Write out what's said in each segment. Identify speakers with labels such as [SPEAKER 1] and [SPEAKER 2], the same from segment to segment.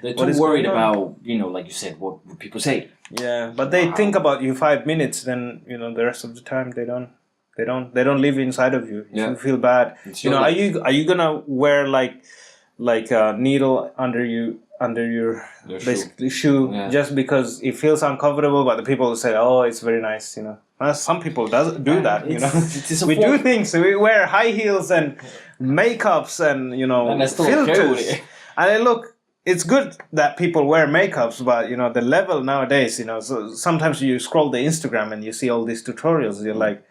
[SPEAKER 1] They're too worried about, you know, like you said, what people say.
[SPEAKER 2] Yeah, but they think about you 5 minutes, then you know the rest of the time they don't live inside of you. You feel bad. You know, are you gonna wear like a needle under your basically shoe just because it feels uncomfortable? But the people will say, "Oh, it's very nice," you know. Well, some people do that, you know. We do things. We wear high heels and makeups and you know filters. And look, it's good that people wear makeups, but you know the level nowadays. You know, so sometimes you scroll the Instagram and you see all these tutorials. And you're like,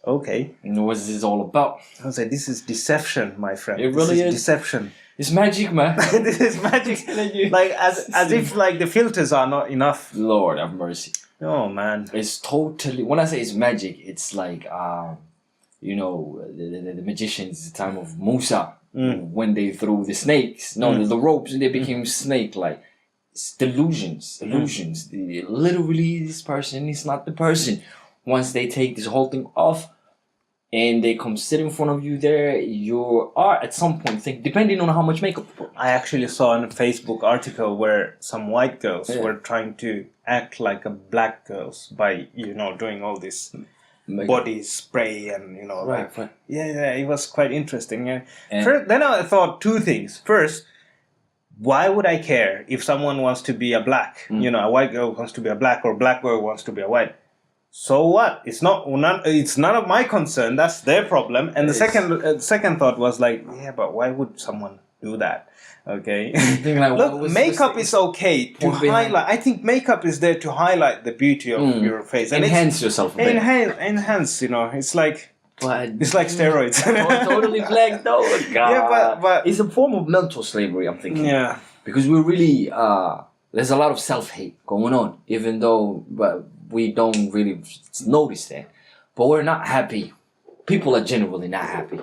[SPEAKER 2] okay,
[SPEAKER 1] what's this all about?
[SPEAKER 2] I say this is deception, my friend.
[SPEAKER 1] It really is
[SPEAKER 2] deception.
[SPEAKER 1] It's magic, man.
[SPEAKER 2] This is magic. Like as if like the filters are not enough.
[SPEAKER 1] Lord have mercy.
[SPEAKER 2] Oh man,
[SPEAKER 1] it's totally. When I say it's magic, it's like you know, the magicians, the time of Musa, when they threw the snakes, the ropes, and they became snake-like. It's delusions. Literally, this person is not the person. Once they take this whole thing off, and they come sit in front of you there, you are at some point depending on how much makeup you put.
[SPEAKER 2] I actually saw a Facebook article where some white girls were trying to act like a black girls by, you know, doing all this body spray and, you know, it was quite interesting. First, then I thought two things. First, why would I care if someone wants to be a black? You know, a white girl wants to be a black or a black girl wants to be a white. So what? It's none of my concern. That's their problem. And the second thought was like, yeah, but why would someone do that? Okay. Like, look, makeup is okay to highlight. I think makeup is there to highlight the beauty of your face and
[SPEAKER 1] enhance yourself.
[SPEAKER 2] Enhance. You know, it's like steroids.
[SPEAKER 1] Totally black. No, God.
[SPEAKER 2] Yeah, but
[SPEAKER 1] it's a form of mental slavery. I'm thinking.
[SPEAKER 2] Yeah.
[SPEAKER 1] Because we're really there's a lot of self-hate going on, even though we don't really notice that. But we're not happy. People are generally not happy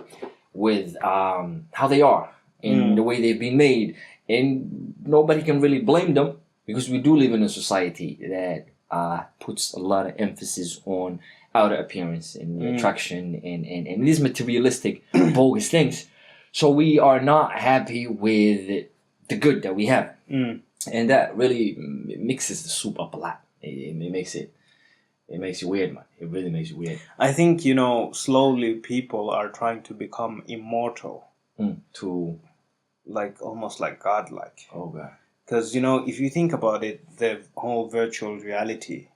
[SPEAKER 1] with how they are and the way they've been made. And nobody can really blame them because we do live in a society that puts a lot of emphasis on outer appearance and attraction and these materialistic, bogus things. So we are not happy with the good that we have. And that really mixes the soup up a lot. It makes you weird, man. It really makes you weird.
[SPEAKER 2] I think, you know, slowly people are trying to become immortal.
[SPEAKER 1] To
[SPEAKER 2] like almost like godlike.
[SPEAKER 1] Oh God.
[SPEAKER 2] Because, you know, if you think about it, the whole virtual reality,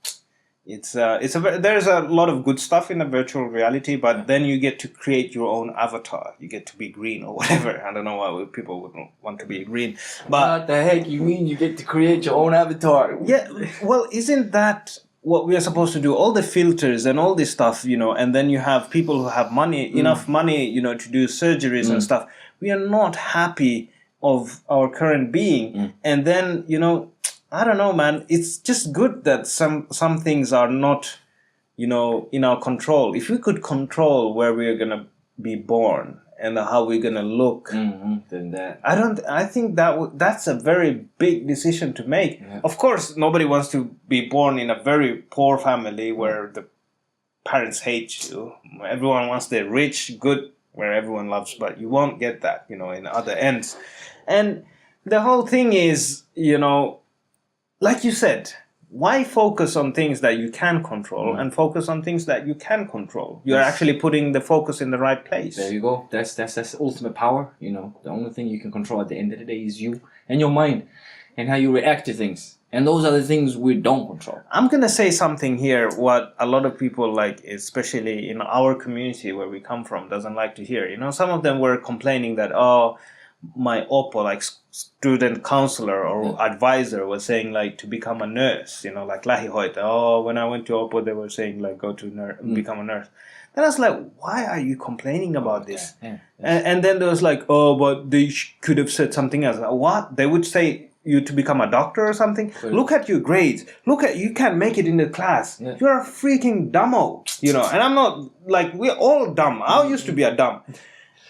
[SPEAKER 2] there's a lot of good stuff in the virtual reality, but then you get to create your own avatar. You get to be green or whatever. I don't know why people would want to be green. But
[SPEAKER 1] what the heck you mean you get to create your own avatar?
[SPEAKER 2] Yeah, well, isn't that what we are supposed to do? All the filters and all this stuff, you know, and then you have people who have money, enough money, you know, to do surgeries and stuff. We are not happy of our current being. And then, you know, I don't know, man. It's just good that some things are not, you know, in our control. If we could control where we are gonna be born and how we're gonna look,
[SPEAKER 1] then that
[SPEAKER 2] I think that's a very big decision to make. Yeah. Of course, nobody wants to be born in a very poor family where the parents hate you. Everyone wants the rich, good, where everyone loves, but you won't get that, you know, in other ends. And the whole thing is, you know, like you said, why focus on things that you can control and focus on things that you can control? You're actually putting the focus in the right place.
[SPEAKER 1] There you go. That's ultimate power. You know, the only thing you can control at the end of the day is you and your mind and how you react to things. And those are the things we don't control.
[SPEAKER 2] I'm going to say something here what a lot of people, like, especially in our community where we come from, doesn't like to hear. You know, some of them were complaining that, oh, my oppo, like student counselor or advisor, was saying like to become a nurse, you know, like lahihoita. Oh, when I went to oppo, they were saying like go to become a nurse. Then I was like, why are you complaining about this? Yeah. And then there was like, oh, but they could have said something else. What? They would say you to become a doctor or something? Well, look at your grades. Look at, you can't make it in the class. Yeah. You're a freaking dumbo, you know. And I'm not, like, we're all dumb. I used to be a dumb.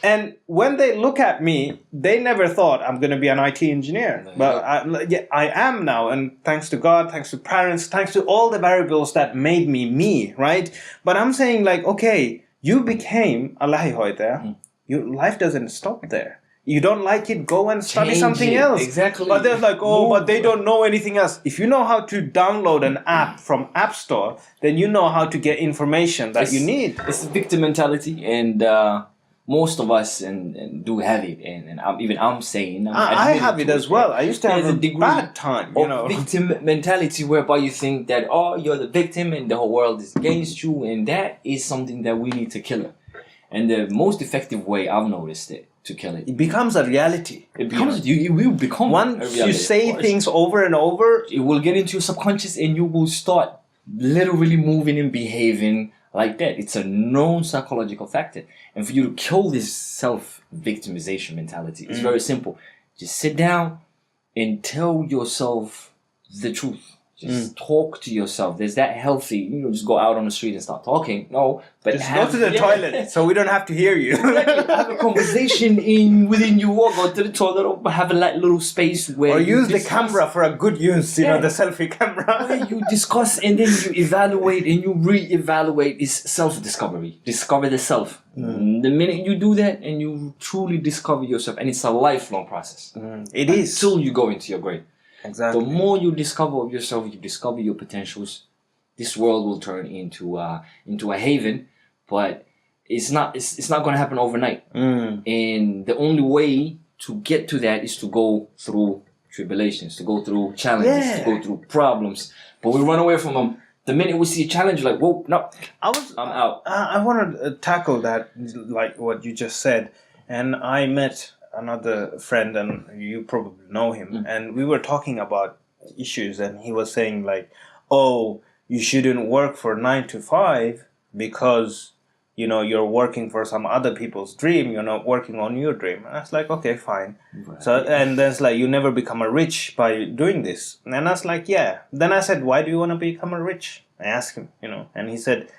[SPEAKER 2] And when they look at me, they never thought I'm going to be an IT engineer. No, but I am now. And thanks to God, thanks to parents, thanks to all the variables that made me, right? But I'm saying like, okay, you became a lahihoita. Your life doesn't stop there. You don't like it, go and study
[SPEAKER 1] Change
[SPEAKER 2] something
[SPEAKER 1] it.
[SPEAKER 2] else.
[SPEAKER 1] Exactly.
[SPEAKER 2] But they're like, oh,
[SPEAKER 1] Move.
[SPEAKER 2] but they don't know anything else. If you know how to download an app from App Store, then you know how to get information that you need.
[SPEAKER 1] It's a victim mentality, and most of us and do have it, and I'm saying
[SPEAKER 2] I have it as well. I used to have a bad time, you know.
[SPEAKER 1] Victim mentality, whereby you think that you're the victim and the whole world is against you, and that is something that we need to kill it. And the most effective way I've noticed it to kill it.
[SPEAKER 2] It becomes a reality.
[SPEAKER 1] It becomes you will become
[SPEAKER 2] once
[SPEAKER 1] a reality,
[SPEAKER 2] you say things over and over,
[SPEAKER 1] it will get into your subconscious, and you will start literally moving and behaving like that. It's a known psychological factor. And for you to kill this self-victimization mentality, it's very simple. Just sit down and tell yourself the truth. Just talk to yourself. There's that healthy, just go out on the street and start talking. No, but
[SPEAKER 2] just go to the toilet so we don't have to hear you.
[SPEAKER 1] Exactly. Have a conversation within you, or go to the toilet, or have a little space where
[SPEAKER 2] or use the camera for a good use, you know, the selfie camera.
[SPEAKER 1] Where you discuss and then you evaluate and you re-evaluate. Is self-discovery. Discover the self. The minute you do that and you truly discover yourself, and it's a lifelong process.
[SPEAKER 2] It is.
[SPEAKER 1] Until you go into your grave.
[SPEAKER 2] Exactly.
[SPEAKER 1] The more you discover of yourself, you discover your potentials, this world will turn into a haven, but it's not going to happen overnight. And the only way to get to that is to go through tribulations, to go through challenges, to go through problems. But we run away from them. The minute we see a challenge, like, whoa, no, I'm out.
[SPEAKER 2] I want to tackle that, like what you just said. And I met another friend, and you probably know him, and we were talking about issues, and he was saying like, oh, you shouldn't work for 9 to 5 because, you know, you're working for some other people's dream, you're not working on your dream. And I was like, okay, fine. Right. So, and then it's like, you never become a rich by doing this. And I was like, yeah. Then I said, why do you want to become a rich? I asked him, you know, and he said,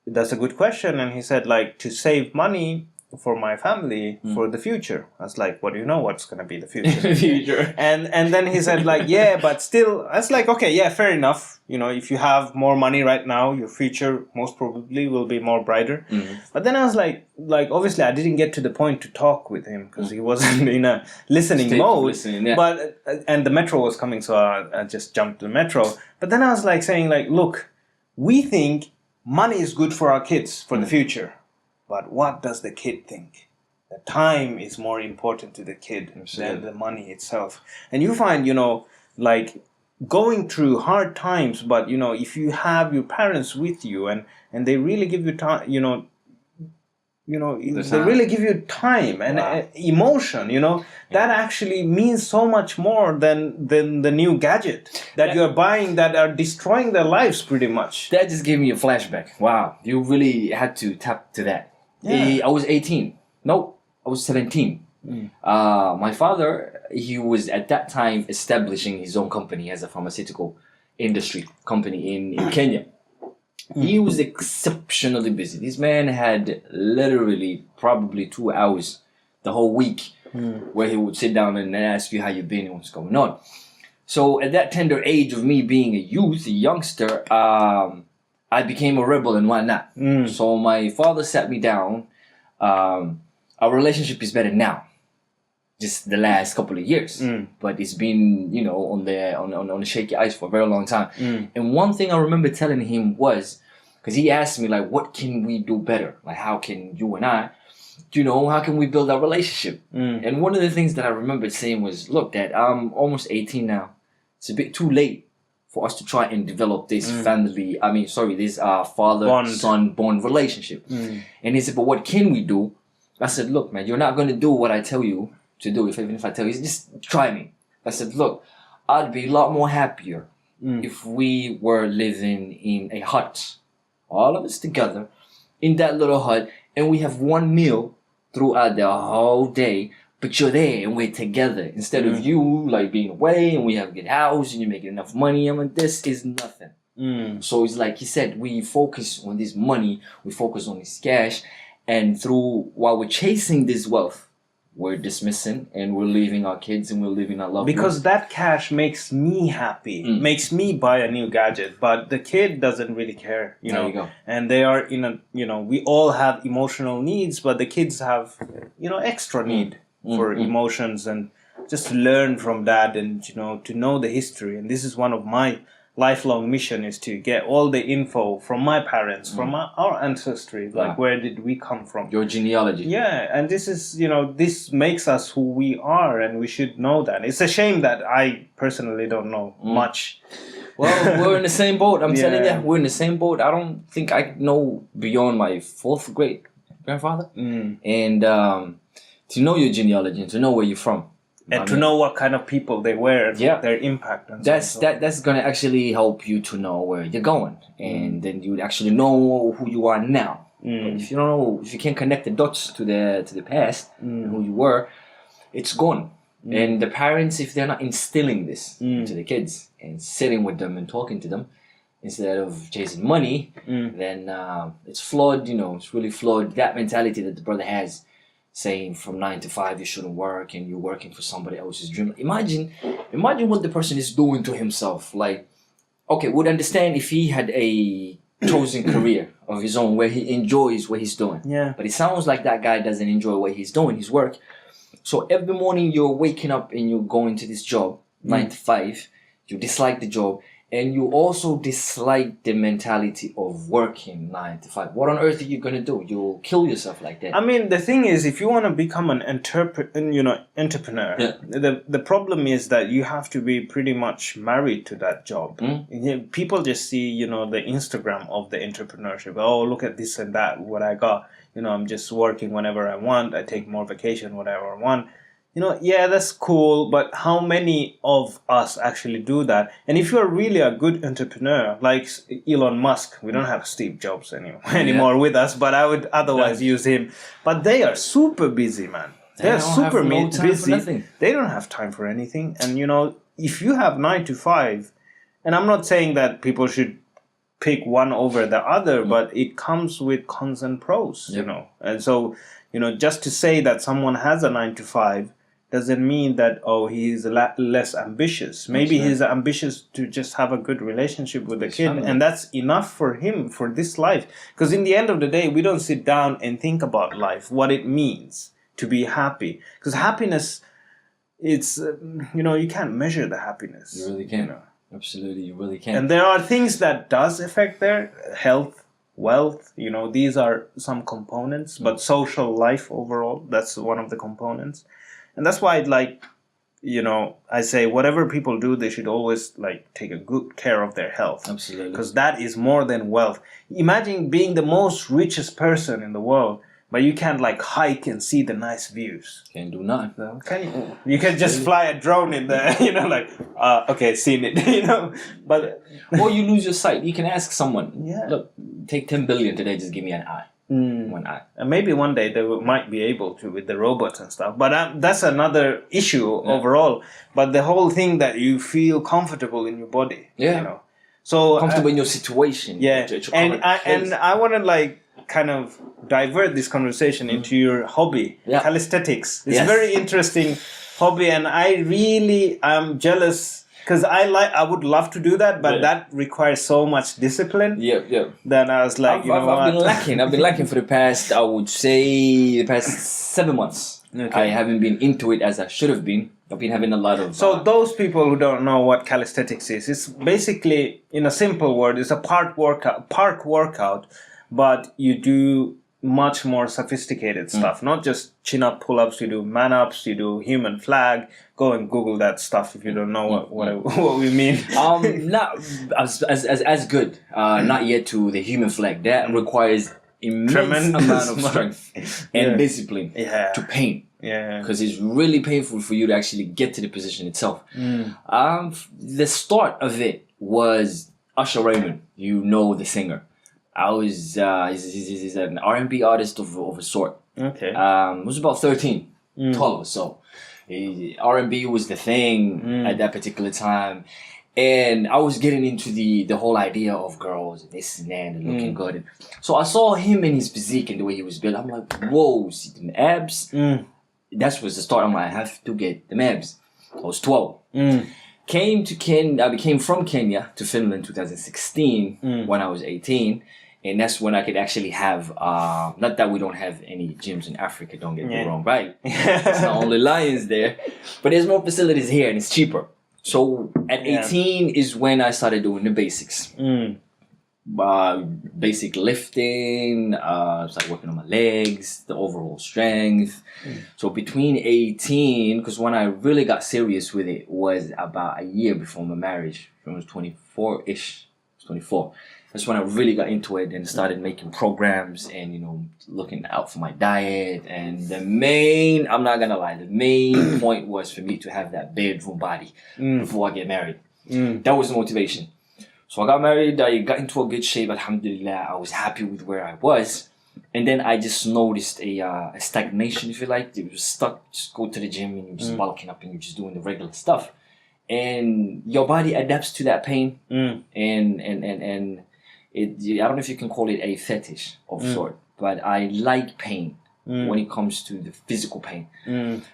[SPEAKER 2] that's a good question. And he said, like, to save money for my family for the future. I was like, what do you know what's going to be the future? And then he said like, yeah, but still, I was like, okay, yeah, fair enough. You know, if you have more money right now, your future most probably will be more brighter. But then I was like obviously I didn't get to the point to talk with him because he wasn't in a listening mode. But and the metro was coming, so I just jumped the metro. But then I was like saying like, look, we think money is good for our kids for the future. But what does the kid think? The time is more important to the kid than the money itself. And you find, you know, like going through hard times, but, you know, if you have your parents with you and they really give you time, they really give you time and emotion, you know, that actually means so much more than the new gadget that you're buying that are destroying their lives pretty much.
[SPEAKER 1] That just gave me a flashback. Wow, you really had to tap to that. Yeah. I was 18. No, I was 17. My father, he was at that time establishing his own company as a pharmaceutical industry company in Kenya. He was exceptionally busy. This man had literally probably 2 hours the whole week where he would sit down and ask you how you've been and what's going on. So at that tender age of me being a youth, a youngster, I became a rebel and whatnot. So my father sat me down. Our relationship is better now. Just the last couple of years. But it's been, you know, on the shaky ice for a very long time. And one thing I remember telling him was, because he asked me, like, what can we do better? Like, how can you and I, you know, how can we build our relationship? And one of the things that I remember saying was, look, Dad, I'm almost 18 now. It's a bit too late for us to try and develop this this father-son bond relationship. And he said, but what can we do? I said, look, man, you're not going to do what I tell you to do. Even if I tell you, just try me. I said, look, I'd be a lot more happier if we were living in a hut, all of us together, in that little hut, and we have one meal throughout the whole day, but you're there and we're together. Instead of you like being away and we have a good house and you're making enough money. I mean, this is nothing. So it's like he said, we focus on this money, we focus on this cash, and while we're chasing this wealth, we're dismissing and we're leaving our kids and we're leaving our loved ones.
[SPEAKER 2] Because that cash makes me happy, makes me buy a new gadget, but the kid doesn't really care, you know.
[SPEAKER 1] There you go.
[SPEAKER 2] And they are in a, you know, we all have emotional needs, but the kids have, you know, extra need. for emotions, and just to learn from that, and to know the history. And this is one of my lifelong mission, is to get all the info from my parents, from our ancestry, like where did we come from,
[SPEAKER 1] your genealogy.
[SPEAKER 2] Yeah, and this is this makes us who we are, and we should know that. It's a shame that I personally don't know much.
[SPEAKER 1] Well, we're in the same boat. I'm telling you, we're in the same boat. I don't think I know beyond my 4th great grandfather, and to know your genealogy and to know where you're from.
[SPEAKER 2] And to know what kind of people they were, their impact. And
[SPEAKER 1] that's gonna actually help you to know where you're going, and then you would actually know who you are now. But if you don't know, if you can't connect the dots to the past and who you were, it's gone. And the parents, if they're not instilling this into the kids and sitting with them and talking to them instead of chasing money, then it's flawed. It's really flawed. That mentality that the brother has, saying from 9 to 5 you shouldn't work and you're working for somebody else's dream. Imagine what the person is doing to himself. Like, okay, would understand if he had a chosen career of his own where he enjoys what he's doing.
[SPEAKER 2] Yeah.
[SPEAKER 1] But it sounds like that guy doesn't enjoy what he's doing, his work. So every morning you're waking up and you're going to this job, 9 to 5. You dislike the job. And you also dislike the mentality of working 9 to 5. What on earth are you gonna do? You'll kill yourself like that.
[SPEAKER 2] I mean, the thing is, if you want to become an entrepreneur, the problem is that you have to be pretty much married to that job. People just see, the Instagram of the entrepreneurship. Oh, look at this and that, what I got. I'm just working whenever I want. I take more vacation, whatever I want. Yeah, that's cool, but how many of us actually do that? And if you're really a good entrepreneur, like Elon Musk, we don't have Steve Jobs anymore with us, but I would otherwise use him. But they are super busy, man. They're super busy. They don't have time for anything. And, if you have 9 to 5, and I'm not saying that people should pick one over the other, but it comes with cons and pros, And so, just to say that someone has a 9 to 5, doesn't mean that, he's a lot less ambitious. Maybe he's ambitious to just have a good relationship with the kid, and that's enough for him for this life. Because in the end of the day, we don't sit down and think about life, what it means to be happy. Because happiness, it's, you can't measure the happiness.
[SPEAKER 1] You really can't. Absolutely, you really can't.
[SPEAKER 2] And there are things that does affect their health, wealth, these are some components, but social life overall, that's one of the components. And that's why, I say whatever people do, they should always, take a good care of their health.
[SPEAKER 1] Absolutely.
[SPEAKER 2] Because that is more than wealth. Imagine being the most richest person in the world, but you can't, hike and see the nice views.
[SPEAKER 1] Can't do nothing.
[SPEAKER 2] No, can you? You can just fly a drone in there, okay, seen it, But
[SPEAKER 1] or you lose your sight. You can ask someone,
[SPEAKER 2] yeah.
[SPEAKER 1] Look, take 10 billion today, just give me an eye. One eye.
[SPEAKER 2] And maybe one day they might be able to with the robots and stuff. But that's another issue overall. But the whole thing that you feel comfortable in your body.
[SPEAKER 1] Yeah.
[SPEAKER 2] So
[SPEAKER 1] comfortable in your situation.
[SPEAKER 2] Yeah. And I want to kind of divert this conversation into your hobby, calisthenics. It's very interesting hobby, and I'm jealous. Because I would love to do that, but that requires so much discipline.
[SPEAKER 1] Yeah.
[SPEAKER 2] Then I was like,
[SPEAKER 1] I've been lacking for the past, I would say, 7 months. Okay. I haven't been into it as I should have been. I've been having a lot of...
[SPEAKER 2] So those people who don't know what calisthenics is, it's basically, in a simple word, it's a park workout, but you do much more sophisticated stuff. Not just chin-up pull-ups, you do man-ups, you do human flag. Go and Google that stuff if you don't know what we mean.
[SPEAKER 1] Not as good. Not yet to the human flag. That requires immense amount of strength and discipline to paint.
[SPEAKER 2] Yeah,
[SPEAKER 1] because it's really painful for you to actually get to the position itself. The start of it was Usher Raymond. The singer. I was he's an R&B artist of a sort.
[SPEAKER 2] Okay.
[SPEAKER 1] Was about 13, 12 or so. R&B was the thing at that particular time, and I was getting into the whole idea of girls and this and that and looking good. And so I saw him and his physique and the way he was built. I'm like, whoa, see them abs? That was the start. I'm like, I have to get the abs. I was 12. I became from Kenya to Finland 2016 when I was 18. And that's when I could actually have, not that we don't have any gyms in Africa, don't get me wrong, right? It's not only Lions there, but there's more facilities here and it's cheaper. So at 18 is when I started doing the basics. Basic lifting, started working on my legs, the overall strength. So between 18, because when I really got serious with it was about a year before my marriage. When I was 24-ish, 24. That's when I really got into it and started making programs and, you know, looking out for my diet. And the main, I'm not gonna lie, the main point was for me to have that bedroom body before I get married. That was the motivation. So I got married, I got into a good shape, alhamdulillah. I was happy with where I was. And then I just noticed a stagnation, if you like. It was stuck, just go to the gym and you're just bulking up and you're just doing the regular stuff. And your body adapts to that pain. And I don't know if you can call it a fetish of sort, but I like pain when it comes to the physical pain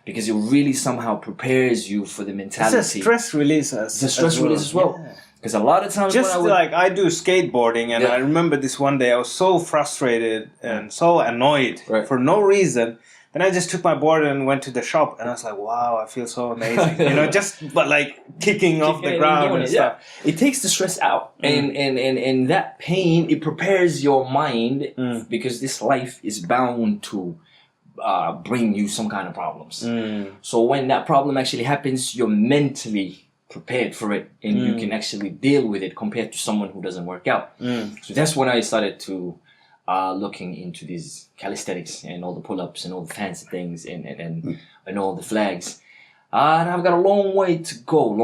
[SPEAKER 1] because it really somehow prepares you for the mentality.
[SPEAKER 2] It's a stress release.
[SPEAKER 1] It's a stress release as well. Because a lot of times
[SPEAKER 2] just I do skateboarding and I remember this one day I was so frustrated and so annoyed for no reason. Then I just took my board and went to the shop and I was like, wow, I feel so amazing. You know, but like kicking off the ground and stuff.
[SPEAKER 1] Yeah. It takes the stress out. And that pain, it prepares your mind because this life is bound to bring you some kind of problems. So when that problem actually happens, you're mentally prepared for it and you can actually deal with it compared to someone who doesn't work out. So that's when I started to looking into these calisthenics and all the pull-ups and all the fancy things and all the flags. And I've got a long way to go.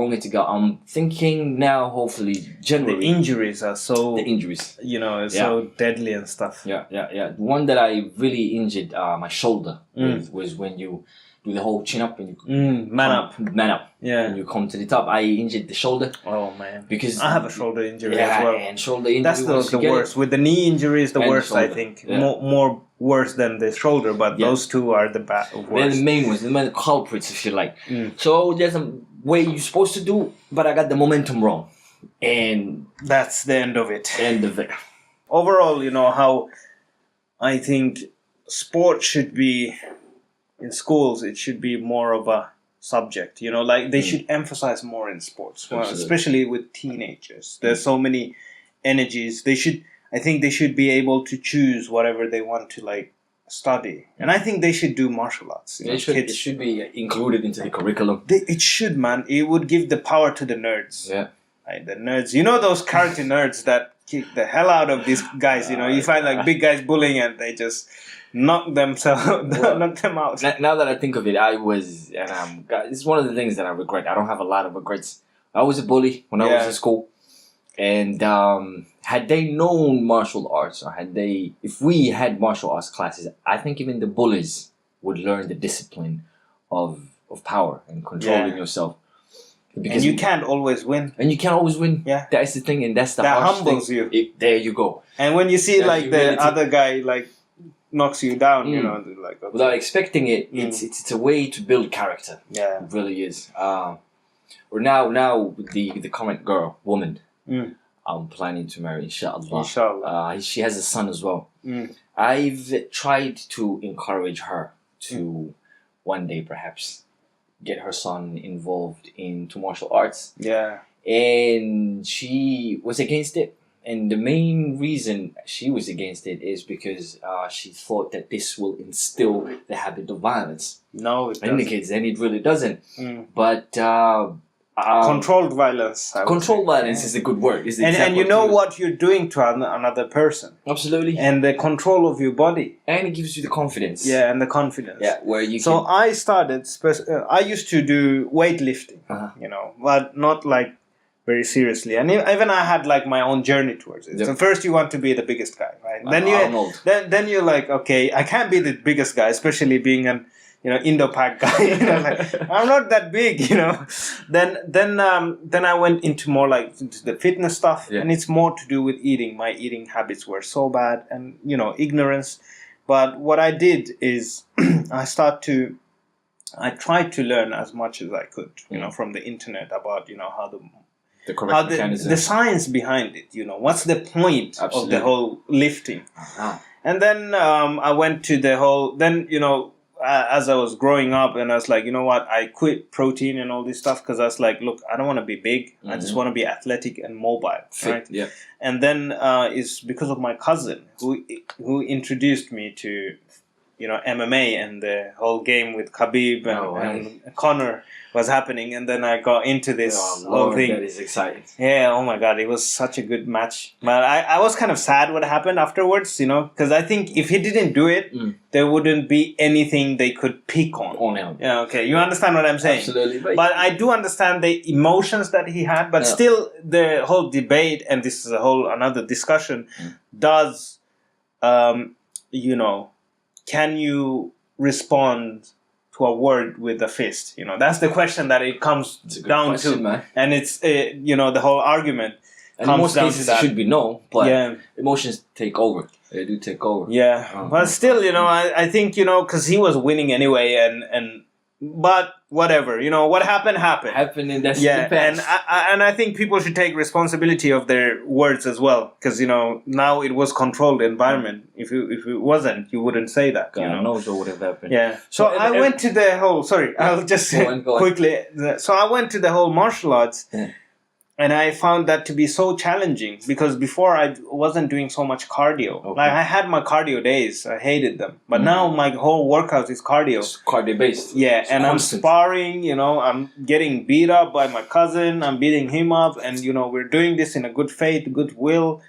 [SPEAKER 1] I'm thinking now, hopefully, generally.
[SPEAKER 2] The injuries are so...
[SPEAKER 1] The injuries.
[SPEAKER 2] You know, it's so deadly and stuff.
[SPEAKER 1] Yeah. The one that I really injured my shoulder with was when you do the whole chin up and you man up. Yeah. And you come to the top. I injured the shoulder.
[SPEAKER 2] Oh man.
[SPEAKER 1] Because
[SPEAKER 2] I have a shoulder injury as well.
[SPEAKER 1] And shoulder injury.
[SPEAKER 2] That's the worst. With the knee injury is the worst, I think.
[SPEAKER 1] Yeah.
[SPEAKER 2] More worse than the shoulder, but those two are the worst.
[SPEAKER 1] They're the main ones, the main culprits, if you like. So there's a way you're supposed to do, but I got the momentum wrong. And
[SPEAKER 2] that's the end of it.
[SPEAKER 1] Overall,
[SPEAKER 2] you know, how I think sport should be in schools, it should be more of a subject, you know, like they should emphasize more in sports, especially with teenagers. There's so many energies. I think they should be able to choose whatever they want to like study. And I think they should do martial arts.
[SPEAKER 1] It should be included into the curriculum.
[SPEAKER 2] It should, man. It would give the power to the nerds.
[SPEAKER 1] Yeah.
[SPEAKER 2] Like the nerds. You know those karate nerds that kick the hell out of these guys, you know, you find like big guys bullying and they just knock them out.
[SPEAKER 1] Now that I think of it, it's one of the things that I regret. I don't have a lot of regrets. I was a bully when I was in school. And had they known martial arts, or if we had martial arts classes, I think even the bullies would learn the discipline of power and controlling yourself.
[SPEAKER 2] Because you can't always win.
[SPEAKER 1] Yeah. That's the thing, and that's the
[SPEAKER 2] that
[SPEAKER 1] harsh
[SPEAKER 2] humbles
[SPEAKER 1] thing.
[SPEAKER 2] you.
[SPEAKER 1] There you go.
[SPEAKER 2] And when you see like the other guy like knocks you down, you know, like okay.
[SPEAKER 1] Without expecting it, it's a way to build character.
[SPEAKER 2] Yeah,
[SPEAKER 1] it really is. Or now with the current woman, I'm planning to marry, inshallah. She has a son as well. I've tried to encourage her to one day perhaps get her son involved into martial arts.
[SPEAKER 2] Yeah,
[SPEAKER 1] and she was against it. And the main reason she was against it is because she thought that this will instill the habit of violence.
[SPEAKER 2] No, it doesn't.
[SPEAKER 1] In the kids, and it really doesn't. But
[SPEAKER 2] controlled violence.
[SPEAKER 1] Controlled violence is a good word.
[SPEAKER 2] And you know what you're doing to another person.
[SPEAKER 1] Absolutely.
[SPEAKER 2] And the control of your body.
[SPEAKER 1] And it gives you the confidence.
[SPEAKER 2] Yeah, and the confidence.
[SPEAKER 1] Yeah, where you.
[SPEAKER 2] So I started. I used to do weightlifting. You know, but not like very seriously, and even I had like my own journey towards it. So first you want to be the biggest guy, right? Then you're like, okay, I can't be the biggest guy, especially being an Indo-Pak guy. You know, like I'm not that big, you know. Then I went into more like into the fitness stuff, and it's more to do with eating. My eating habits were so bad, and ignorance. But what I did is I tried to learn as much as I could, from the internet about how
[SPEAKER 1] The correct mechanism.
[SPEAKER 2] The science behind it, what's the point
[SPEAKER 1] Absolutely.
[SPEAKER 2] of the whole lifting.
[SPEAKER 1] Uh-huh.
[SPEAKER 2] And then I went to the whole, then, as I was growing up, and I was like, you know what, I quit protein and all this stuff, because I was like, look, I don't want to be big. I just want to be athletic and mobile.
[SPEAKER 1] Fit,
[SPEAKER 2] right?
[SPEAKER 1] yeah.
[SPEAKER 2] And then it's because of my cousin who introduced me to, MMA and the whole game with Khabib and Conor was happening. And then I got into this whole thing.
[SPEAKER 1] That is exciting.
[SPEAKER 2] Yeah, oh my God, it was such a good match. But I was kind of sad what happened afterwards, because I think if he didn't do it, there wouldn't be anything they could pick on him. Yeah, okay, you understand what I'm saying?
[SPEAKER 1] Absolutely.
[SPEAKER 2] But I do understand the emotions that he had, but still the whole debate, and this is a whole another discussion, does, can you respond to a word with a fist? That's the question that it comes down to,
[SPEAKER 1] man.
[SPEAKER 2] And it's the whole argument
[SPEAKER 1] and
[SPEAKER 2] comes
[SPEAKER 1] in most
[SPEAKER 2] down
[SPEAKER 1] cases
[SPEAKER 2] to that.
[SPEAKER 1] it should be no, but emotions take over. They do take over.
[SPEAKER 2] Yeah, but still, I think because he was winning anyway, but whatever, what happened.
[SPEAKER 1] Happened, and that's the past.
[SPEAKER 2] And I think people should take responsibility of their words as well, because now it was controlled environment. If it wasn't, you wouldn't say that.
[SPEAKER 1] God knows what would have happened.
[SPEAKER 2] Yeah. So I went to the whole. Sorry, I'll just
[SPEAKER 1] go on.
[SPEAKER 2] quickly. So I went to the whole martial arts.
[SPEAKER 1] Yeah.
[SPEAKER 2] And I found that to be so challenging, because before I wasn't doing so much cardio.
[SPEAKER 1] Okay.
[SPEAKER 2] Like I had my cardio days, I hated them. But now my whole workout is cardio.
[SPEAKER 1] It's cardio based.
[SPEAKER 2] Yeah,
[SPEAKER 1] it's
[SPEAKER 2] and
[SPEAKER 1] constant.
[SPEAKER 2] I'm sparring, I'm getting beat up by my cousin, I'm beating him up, and we're doing this in a good faith, good will,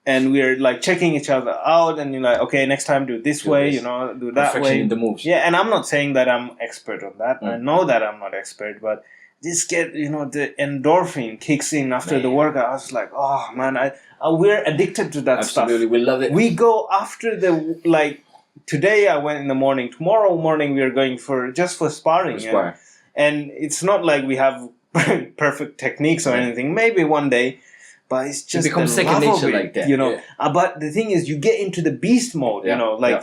[SPEAKER 2] and we're like checking each other out, and you're like, okay, next time do it this way, do that
[SPEAKER 1] Perfection
[SPEAKER 2] way.
[SPEAKER 1] in the moves.
[SPEAKER 2] Yeah, and I'm not saying that I'm expert on that. I know that I'm not expert, but this the endorphin kicks in after the workout. I was like, oh man, we're addicted to that
[SPEAKER 1] Absolutely,
[SPEAKER 2] stuff.
[SPEAKER 1] we love it.
[SPEAKER 2] We go after today I went in the morning. Tomorrow morning we are going for sparring. And it's not like we have perfect techniques or anything. Maybe one day, but it's just
[SPEAKER 1] it becomes second nature like that.
[SPEAKER 2] But the thing is, you get into the beast mode.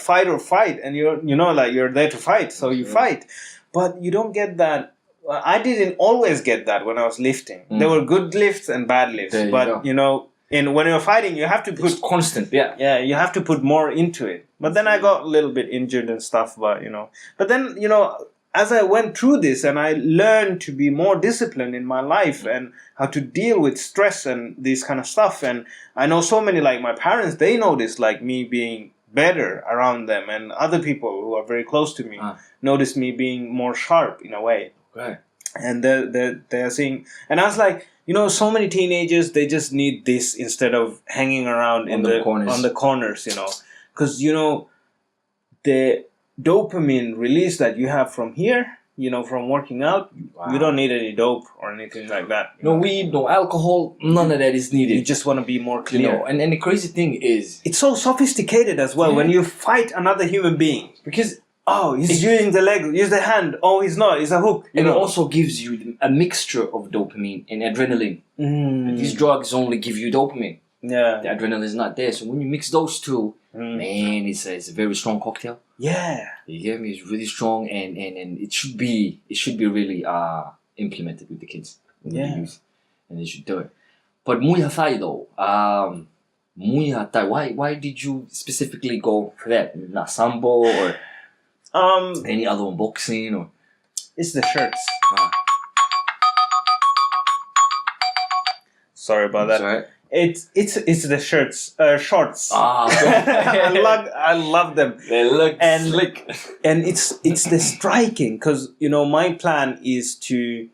[SPEAKER 2] Fight or fight, and you're there to fight, so you fight. But you don't get that. I didn't always get that when I was lifting. There were good lifts and bad lifts, but when you're fighting, you have to put
[SPEAKER 1] it's constant. Yeah,
[SPEAKER 2] you have to put more into it. But then I got a little bit injured and stuff. But then as I went through this, and I learned to be more disciplined in my life and how to deal with stress and this kind of stuff. And I know so many, like my parents, they noticed like me being better around them, and other people who are very close to me noticed me being more sharp in a way.
[SPEAKER 1] Right.
[SPEAKER 2] And they're saying, and I was like, so many teenagers, they just need this instead of hanging around on the corners, because the dopamine release that you have from here, from working out, you don't need any dope or anything like that.
[SPEAKER 1] No weed, no alcohol, none of that is needed.
[SPEAKER 2] You just want to be more clear.
[SPEAKER 1] And the crazy thing is,
[SPEAKER 2] it's so sophisticated as well when you fight another human being,
[SPEAKER 1] because
[SPEAKER 2] he's using the leg, use the hand. Oh, he's not. It's a hook.
[SPEAKER 1] And it also gives you a mixture of dopamine and adrenaline. These drugs only give you dopamine.
[SPEAKER 2] Yeah.
[SPEAKER 1] The adrenaline is not there. So when you mix those two, man, it's a very strong cocktail.
[SPEAKER 2] Yeah.
[SPEAKER 1] You get me? It's really strong, and it should be really implemented with the kids. And they should do it. But Muay Thai though, Muay Thai. Why did you specifically go for that? Not Sambo or any other one, boxing or?
[SPEAKER 2] It's the shirts. Sorry about that.
[SPEAKER 1] Right.
[SPEAKER 2] It's the shorts. I love them.
[SPEAKER 1] They look slick.
[SPEAKER 2] And it's the striking, because my plan is to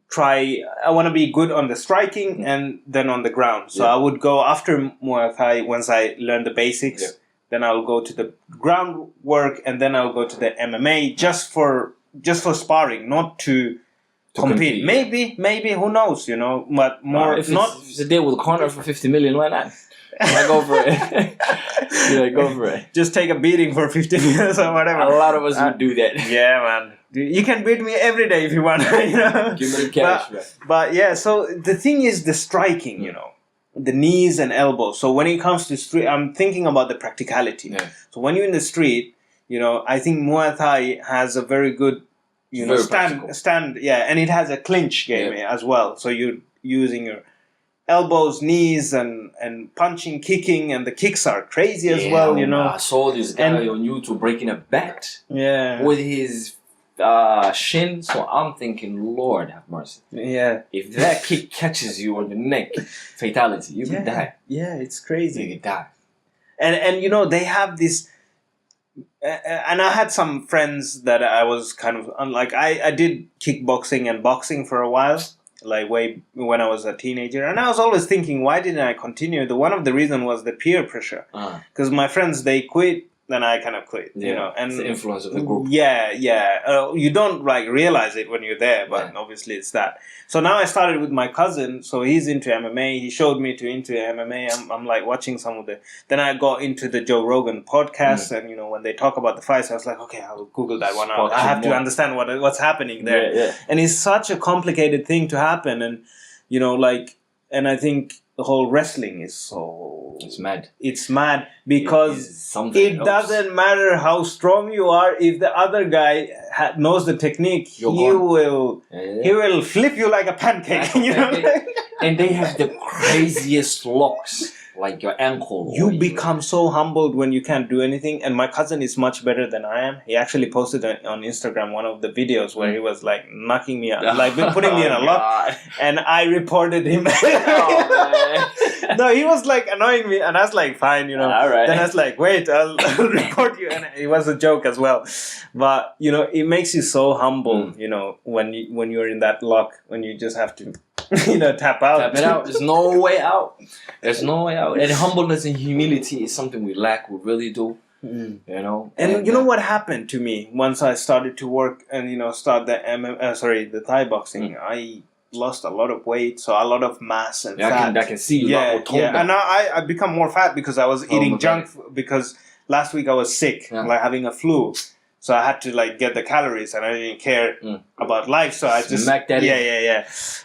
[SPEAKER 2] try. I want to be good on the striking and then on the ground. So I would go after Muay Thai once I learn the basics. Yeah. Then I'll go to the groundwork, and then I'll go to the MMA just for sparring, not to compete. Maybe, who knows, but more
[SPEAKER 1] if it's a deal with Conor for 50 million, why not? Why go for it? Go for it.
[SPEAKER 2] Just take a beating for 50 minutes or whatever.
[SPEAKER 1] A lot of us would do that.
[SPEAKER 2] Yeah, man. You can beat me every day if you want.
[SPEAKER 1] Give me the cash, man.
[SPEAKER 2] But yeah, so the thing is the striking, the knees and elbows. So when it comes to street, I'm thinking about the practicality. Yeah. So when you're in the street, I think Muay Thai has a very good, stand, and it has a clinch game as well. So you using your elbows, knees, and punching, kicking, and the kicks are crazy as well, you know.
[SPEAKER 1] I saw this guy on YouTube breaking a bat with his shin, so I'm thinking, Lord have mercy.
[SPEAKER 2] Yeah.
[SPEAKER 1] If that kick catches you on the neck, fatality, you could die.
[SPEAKER 2] Yeah, it's crazy.
[SPEAKER 1] You could die.
[SPEAKER 2] And you know, they have this, and I had some friends that I was kind of, like, I did kickboxing and boxing for a while, like way when I was a teenager, and I was always thinking, why didn't I continue? One of the reasons was the peer pressure, because my friends, they quit, then I kind of quit, you know, and
[SPEAKER 1] it's the influence of the group.
[SPEAKER 2] You don't like realize it when you're there, but obviously it's that. So now I started with my cousin, so he's into MMA. He showed me into MMA. I'm like watching some of the. Then I got into the Joe Rogan podcast, and you know, when they talk about the fights, I was like, okay, I'll Google that one out. I have to understand what's happening there. And it's such a complicated thing to happen, and you know, like, and I think the whole wrestling is so...
[SPEAKER 1] It's mad.
[SPEAKER 2] It's mad because it doesn't matter how strong you are. If the other guy knows the technique, he will flip you like a pancake. You know?
[SPEAKER 1] And they have the craziest locks, like your ankle.
[SPEAKER 2] You become so humbled when you can't do anything. And my cousin is much better than I am. He actually posted on Instagram one of the videos where he was like knocking me out, like putting me in a lock. And I reported him. No, he was like annoying me, and I was like, fine, you know.
[SPEAKER 1] All right.
[SPEAKER 2] Then I was like, wait, I'll report you. And it was a joke as well. But you know, it makes you so humble, you know, when you're in that lock, when you just have to, you know, tap out.
[SPEAKER 1] Tap it out. There's no way out. There's no way out. And humbleness and humility is something we lack. We really do. You know.
[SPEAKER 2] And you know what happened to me once I started to work and you know start the Thai boxing. I lost a lot of weight, so a lot of mass and fat.
[SPEAKER 1] I can see you.
[SPEAKER 2] And now I become more fat because I was eating junk. Because last week I was sick, like having a flu. So I had to like get the calories, and I didn't care about life. So I just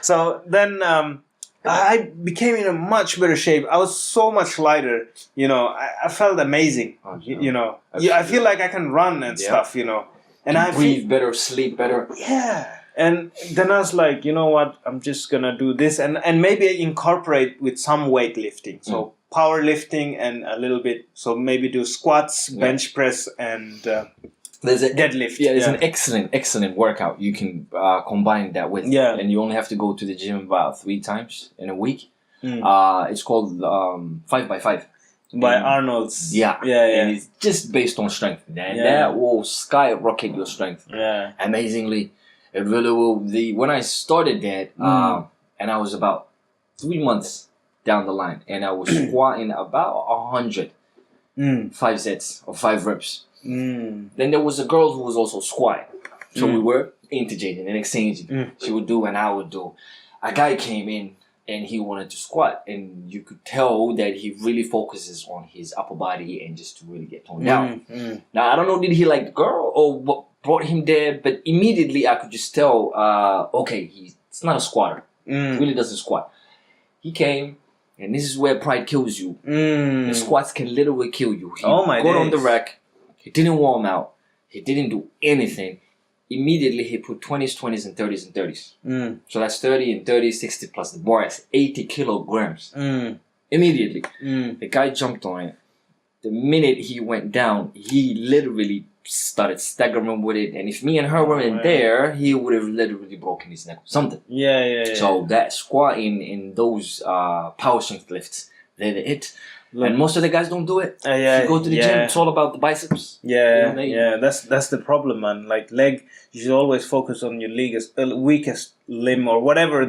[SPEAKER 2] So then I became in a much better shape. I was so much lighter. You know, I felt amazing. You know, I feel like I can run and stuff. You know, and I
[SPEAKER 1] breathe better, sleep better.
[SPEAKER 2] Yeah. And then I was like, you know what? I'm just gonna do this and maybe incorporate with some weightlifting. So powerlifting and a little bit. So maybe do squats, bench press, and
[SPEAKER 1] there's a
[SPEAKER 2] deadlift.
[SPEAKER 1] Yeah, there's an excellent workout you can combine that with.
[SPEAKER 2] Yeah.
[SPEAKER 1] And you only have to go to the gym about 3 times in a week. It's called 5x5.
[SPEAKER 2] By Arnold's.
[SPEAKER 1] Yeah. And it's just based on strength. And that will skyrocket your strength.
[SPEAKER 2] Yeah.
[SPEAKER 1] Amazingly. It really will. When I started that, and I was about 3 months down the line, and I was squatting about 100, 5 sets or 5 reps. Then there was a girl who was also squatting, so we were interchanging and exchanging. She would do and I would do. A guy came in and he wanted to squat, and you could tell that he really focuses on his upper body and just to really get toned down. Now I don't know, did he like the girl or what brought him there, but immediately I could just tell, okay, he's not a squatter. He really doesn't squat. He came, and this is where pride kills you. The squats can literally kill you. He got on the rack, he didn't warm out, he didn't do anything. Immediately he put 20s, 20s, and 30s and 30s. So that's 30 and 30, 60 plus the bar is 80 kilograms. Immediately. The guy jumped on it. The minute he went down, he literally started staggering with it, and if me and her weren't there, he would have literally broken his neck or something. So that squatting in those power strength lifts, they're it. And most of the guys don't do it. If you go to the gym, it's all about the biceps.
[SPEAKER 2] That's the problem, man. Like leg, you should always focus on your weakest limb or whatever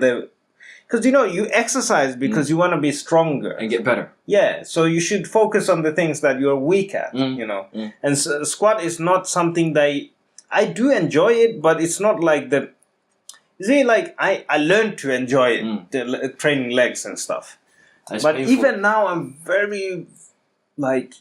[SPEAKER 2] because you know you exercise because you want to be stronger
[SPEAKER 1] and get better.
[SPEAKER 2] Yeah, so you should focus on the things that you're weak at. You know, and squat is not something that I do enjoy it, but it's not like the. See, like I learned to enjoy it, training legs and stuff. But even now, I'm very like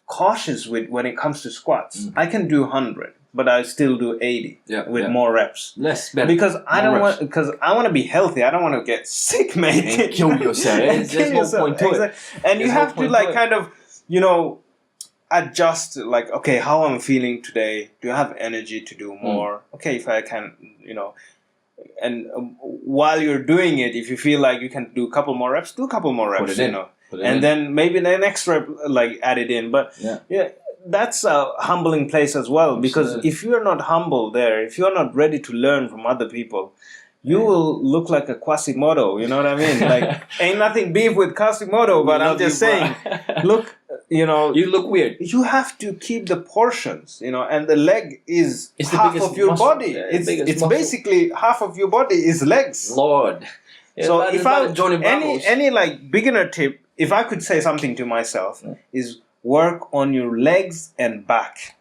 [SPEAKER 2] cautious with when it comes to squats. I can do 100, but I still do 80 with more reps.
[SPEAKER 1] Less better.
[SPEAKER 2] Because I want to be healthy. I don't want to get sick, mate.
[SPEAKER 1] And kill yourself. There's no point to it.
[SPEAKER 2] And you have to like kind of, you know, adjust. Like, okay, how I'm feeling today. Do I have energy to do more? Okay, if I can, you know. and while you're doing it, if you feel like you can do a couple more reps, do a couple more reps, you know, and then maybe the next rep like add it in. But yeah, that's a humbling place as well, because if you're not humble there, if you're not ready to learn from other people, you will look like a Quasimodo, you know what I mean? Like, ain't nothing beef with Quasimodo, but I'm just saying, look, you know,
[SPEAKER 1] you look weird.
[SPEAKER 2] You have to keep the portions, you know, and the leg is half of your body. It's basically half of your body is legs.
[SPEAKER 1] Lord.
[SPEAKER 2] Yeah, so if I any like beginner tip, if I could say something to myself, is work on your legs and back.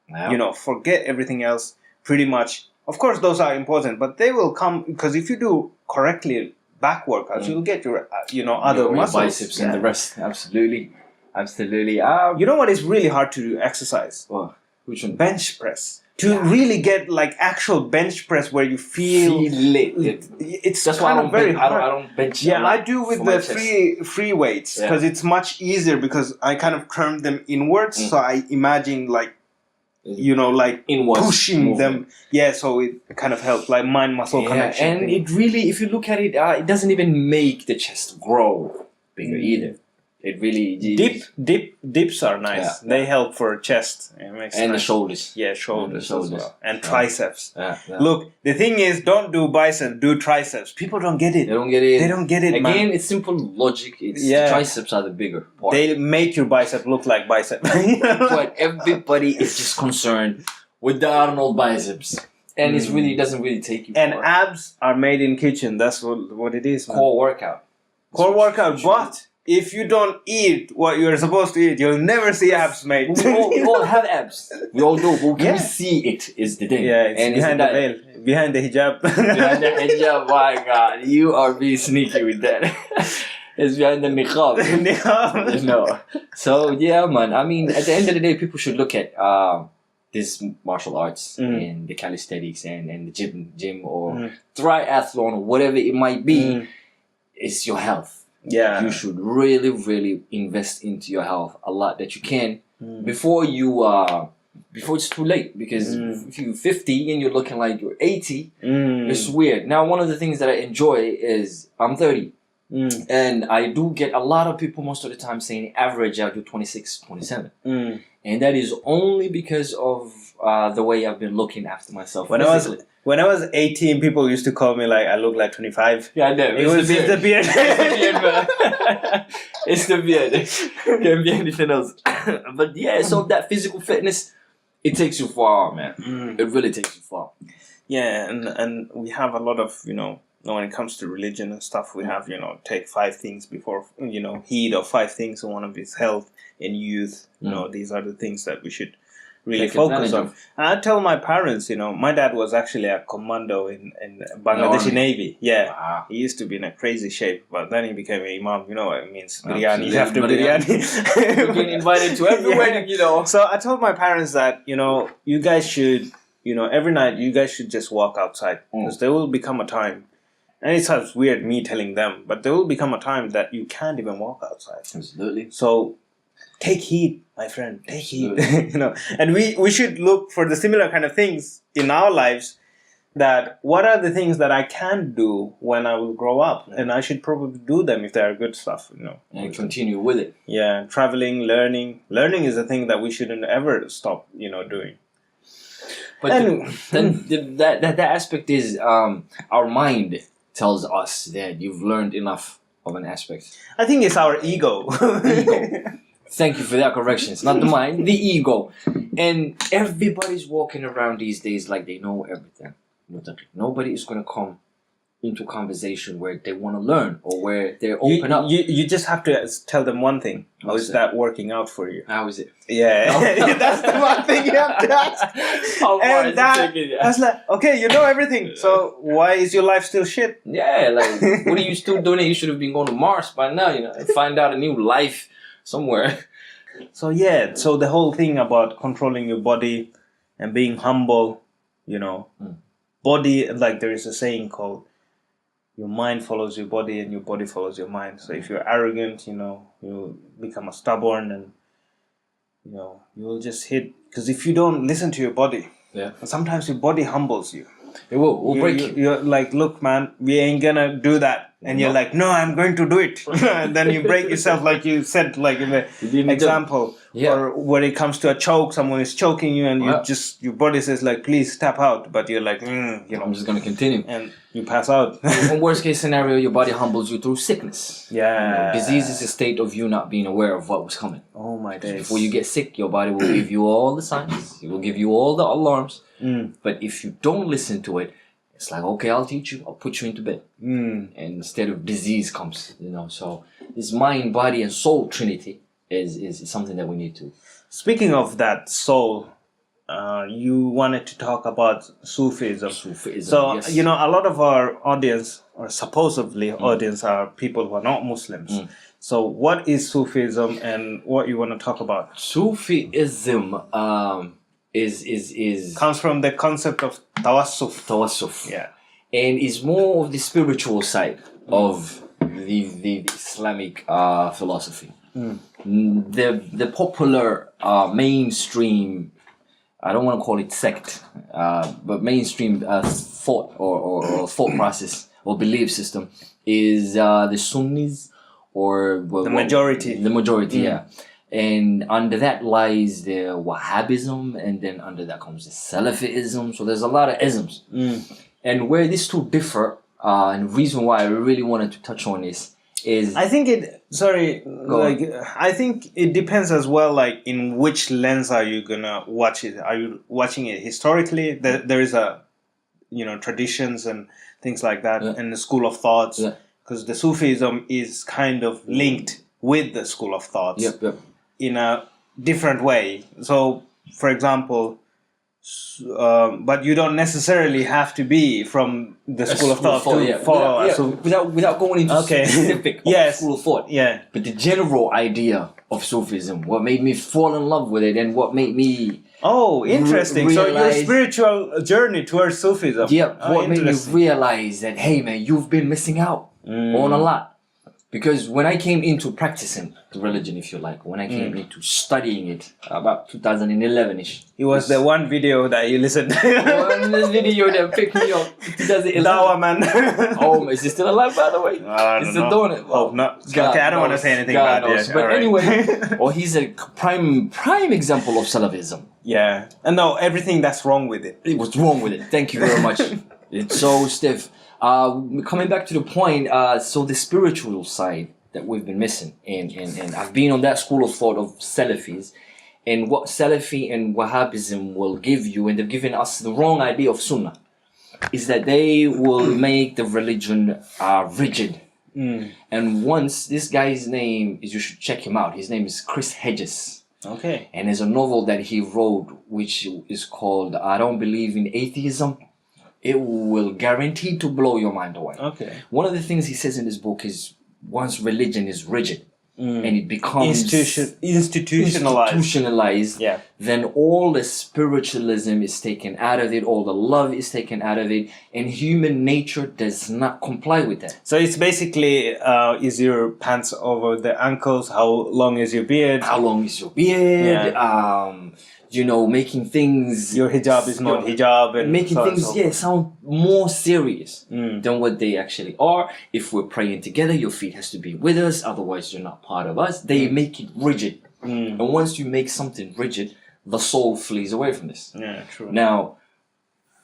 [SPEAKER 2] Yeah. You know, forget everything else pretty much. Of course, those are important, but they will come because if you do correctly back workouts, you'll get your, you know, other muscles,
[SPEAKER 1] biceps and the rest. Absolutely.
[SPEAKER 2] You know what is really hard to do? Exercise.
[SPEAKER 1] What? Which one?
[SPEAKER 2] Bench press. To really get like actual bench press where you feel
[SPEAKER 1] it.
[SPEAKER 2] It's just kind of very hard.
[SPEAKER 1] I don't bench.
[SPEAKER 2] Yeah, I do with the free weights because it's much easier because I kind of turn them inwards, so I imagine like, you know, like
[SPEAKER 1] inwards
[SPEAKER 2] pushing
[SPEAKER 1] movement.
[SPEAKER 2] them. Yeah, so it kind of helps, like mind-muscle connection.
[SPEAKER 1] And it really, if you look at it, it doesn't even make the chest grow bigger either. It really
[SPEAKER 2] dips are nice. They help for chest. It makes
[SPEAKER 1] and
[SPEAKER 2] nice.
[SPEAKER 1] The shoulders.
[SPEAKER 2] Yeah, shoulders as well. And triceps.
[SPEAKER 1] Yeah.
[SPEAKER 2] Look, the thing is, don't do biceps, do triceps. People don't get it.
[SPEAKER 1] They don't get it.
[SPEAKER 2] They don't get it,
[SPEAKER 1] Again,
[SPEAKER 2] man.
[SPEAKER 1] it's simple logic. The triceps are the bigger part.
[SPEAKER 2] They make your bicep look like bicep.
[SPEAKER 1] But everybody is just concerned with the Arnold biceps. And it doesn't really take you
[SPEAKER 2] and
[SPEAKER 1] far.
[SPEAKER 2] Abs are made in kitchen. That's what it is, man.
[SPEAKER 1] Core workout.
[SPEAKER 2] But if you don't eat what you're supposed to eat, you'll never see abs, mate.
[SPEAKER 1] We all have abs. We all do. But can we see it is the thing.
[SPEAKER 2] Yeah, it's behind the veil. Behind the hijab.
[SPEAKER 1] Behind the hijab, my God. You are being sneaky with that. It's behind the niqab. No. So, yeah, man. I mean, at the end of the day, people should look at this martial arts and the calisthenics and the gym or triathlon or whatever it might be. It's your health.
[SPEAKER 2] Yeah,
[SPEAKER 1] you should really, really invest into your health a lot that you can before it's too late. Because if you're 50 and you're looking like you're 80, it's weird. Now, one of the things that I enjoy is I'm 30, and I do get a lot of people most of the time saying average out to 26, 27, and that is only because of the way I've been looking after myself.
[SPEAKER 2] When I was 18, people used to call me like I look like 25.
[SPEAKER 1] Yeah, I know.
[SPEAKER 2] It's the beard.
[SPEAKER 1] It's the beard. Can't be anything else. But yeah, so that physical fitness, it takes you far, man. It really takes you far.
[SPEAKER 2] Yeah, and we have a lot of, you know, when it comes to religion and stuff, we have, you know, take 5 things before, you know, heed of 5 things. So one of is health and youth. You know, these are the things that we should really focus on. And I tell my parents, you know, my dad was actually a commando in Bangladeshi Navy. Yeah.
[SPEAKER 1] Wow.
[SPEAKER 2] He used to be in a crazy shape, but then he became an imam. You know what it means. Biryani after biryani.
[SPEAKER 1] You're getting invited to every wedding, you know.
[SPEAKER 2] So I told my parents that, you know, you guys should, you know, every night you guys should just walk outside. Because there will become a time, and it sounds weird me telling them, but there will become a time that you can't even walk outside.
[SPEAKER 1] Absolutely.
[SPEAKER 2] So take heed, my friend. Take heed. You know, and we should look for the similar kind of things in our lives. That what are the things that I can do when I will grow up, and I should probably do them if they are good stuff. You know,
[SPEAKER 1] and continue with it.
[SPEAKER 2] Yeah, traveling, learning. Learning is a thing that we shouldn't ever stop. You know, doing.
[SPEAKER 1] But that aspect is our mind tells us that you've learned enough of an aspect.
[SPEAKER 2] I think it's our ego.
[SPEAKER 1] Thank you for that correction. It's not the mind, the ego. And everybody's walking around these days like they know everything. Nobody is going to come into conversation where they want to learn or where they're open up.
[SPEAKER 2] You just have to tell them one thing. How is that working out for you?
[SPEAKER 1] How is it?
[SPEAKER 2] Yeah, that's the one thing you have to ask.
[SPEAKER 1] How far is it taking you?
[SPEAKER 2] I was like, okay, you know everything. So why is your life still shit?
[SPEAKER 1] Yeah, like, what are you still doing? You should have been going to Mars by now, you know, and find out a new life somewhere.
[SPEAKER 2] So yeah, so the whole thing about controlling your body and being humble, you know, body, like there is a saying called, your mind follows your body and your body follows your mind. So if you're arrogant, you know, you'll become a stubborn and, you know, you'll just hit. Because if you don't listen to your body, sometimes your body humbles you.
[SPEAKER 1] It will. We'll break you.
[SPEAKER 2] You're like, look, man, we ain't gonna do that. And you're like, no, I'm going to do it. And then you break yourself, like you said, like in the example.
[SPEAKER 1] Yeah.
[SPEAKER 2] Or when it comes to a choke, someone is choking you and your body says like, please tap out. But you're like,
[SPEAKER 1] I'm just going to continue.
[SPEAKER 2] And you pass out.
[SPEAKER 1] In worst case scenario, your body humbles you through sickness.
[SPEAKER 2] Yeah.
[SPEAKER 1] Disease is a state of you not being aware of what was coming.
[SPEAKER 2] Oh my days.
[SPEAKER 1] Before you get sick, your body will give you all the signs. It will give you all the alarms. But if you don't listen to it, it's like, okay, I'll teach you. I'll put you into bed. And instead of disease comes, So this mind, body, and soul trinity is something that we need to.
[SPEAKER 2] Speaking of that soul, you wanted to talk about Sufism. So,
[SPEAKER 1] yes.
[SPEAKER 2] a lot of our audience, or supposedly audience, are people who are not Muslims. So what is Sufism and what you want to talk about?
[SPEAKER 1] Sufism is
[SPEAKER 2] comes from the concept of tawassuf.
[SPEAKER 1] Yeah. And is more of the spiritual side of the Islamic philosophy. The popular mainstream, I don't want to call it sect, but mainstream thought or thought process or belief system is the Sunnis, or
[SPEAKER 2] the majority.
[SPEAKER 1] The majority, yeah. And under that lies the Wahhabism, and then under that comes the Salafism. So there's a lot of isms. And where these two differ, and the reason why I really wanted to touch on this is...
[SPEAKER 2] I think I think it depends as well, like in which lens are you gonna watch it? Are you watching it historically? There is traditions and things like that, and the school of thoughts. Because the Sufism is kind of linked with the school of thoughts. In a different way. So, for example, but you don't necessarily have to be from the school of thought to follow.
[SPEAKER 1] So without going into specific school of thought.
[SPEAKER 2] Yeah.
[SPEAKER 1] But the general idea of Sufism, what made me fall in love with it, and what made me...
[SPEAKER 2] Oh, interesting. So your spiritual journey towards Sufism.
[SPEAKER 1] Yeah. What made me realize that, hey man, you've been missing out on a lot. Because when I came into practicing the religion, if you like, when I came into studying it, about 2011-ish.
[SPEAKER 2] It was the one video that you listened to.
[SPEAKER 1] One video that picked me up. 2011.
[SPEAKER 2] Dawa, man.
[SPEAKER 1] Oh, is he still alive, by the way?
[SPEAKER 2] I don't know.
[SPEAKER 1] Doing it.
[SPEAKER 2] Hope not. Okay, I don't want to say anything bad. Yeah,
[SPEAKER 1] but anyway, he's a prime example of Salafism.
[SPEAKER 2] Yeah. And no, everything that's wrong with it.
[SPEAKER 1] It was wrong with it. Thank you very much. It's so stiff. Coming back to the point, so the spiritual side that we've been missing, and I've been on that school of thought of Salafis, and what Salafi and Wahhabism will give you, and they've given us the wrong idea of Sunnah, is that they will make the religion rigid. And once, this guy's name is, you should check him out, his name is Chris Hedges.
[SPEAKER 2] Okay.
[SPEAKER 1] And there's a novel that he wrote which is called I Don't Believe in Atheism. It will guarantee to blow your mind away.
[SPEAKER 2] Okay.
[SPEAKER 1] One of the things he says in this book is once religion is rigid and it becomes institutionalized, then all the spiritualism is taken out of it, all the love is taken out of it, and human nature does not comply with that.
[SPEAKER 2] So it's basically, is your pants over the ankles? How long is your beard?
[SPEAKER 1] How long is your beard? Making things...
[SPEAKER 2] Your hijab is not hijab. And
[SPEAKER 1] making things, sound more serious than what they actually are. If we're praying together, your feet has to be with us, otherwise you're not part of us. They make it rigid. And once you make something rigid, the soul flees away from this.
[SPEAKER 2] Yeah, true.
[SPEAKER 1] Now,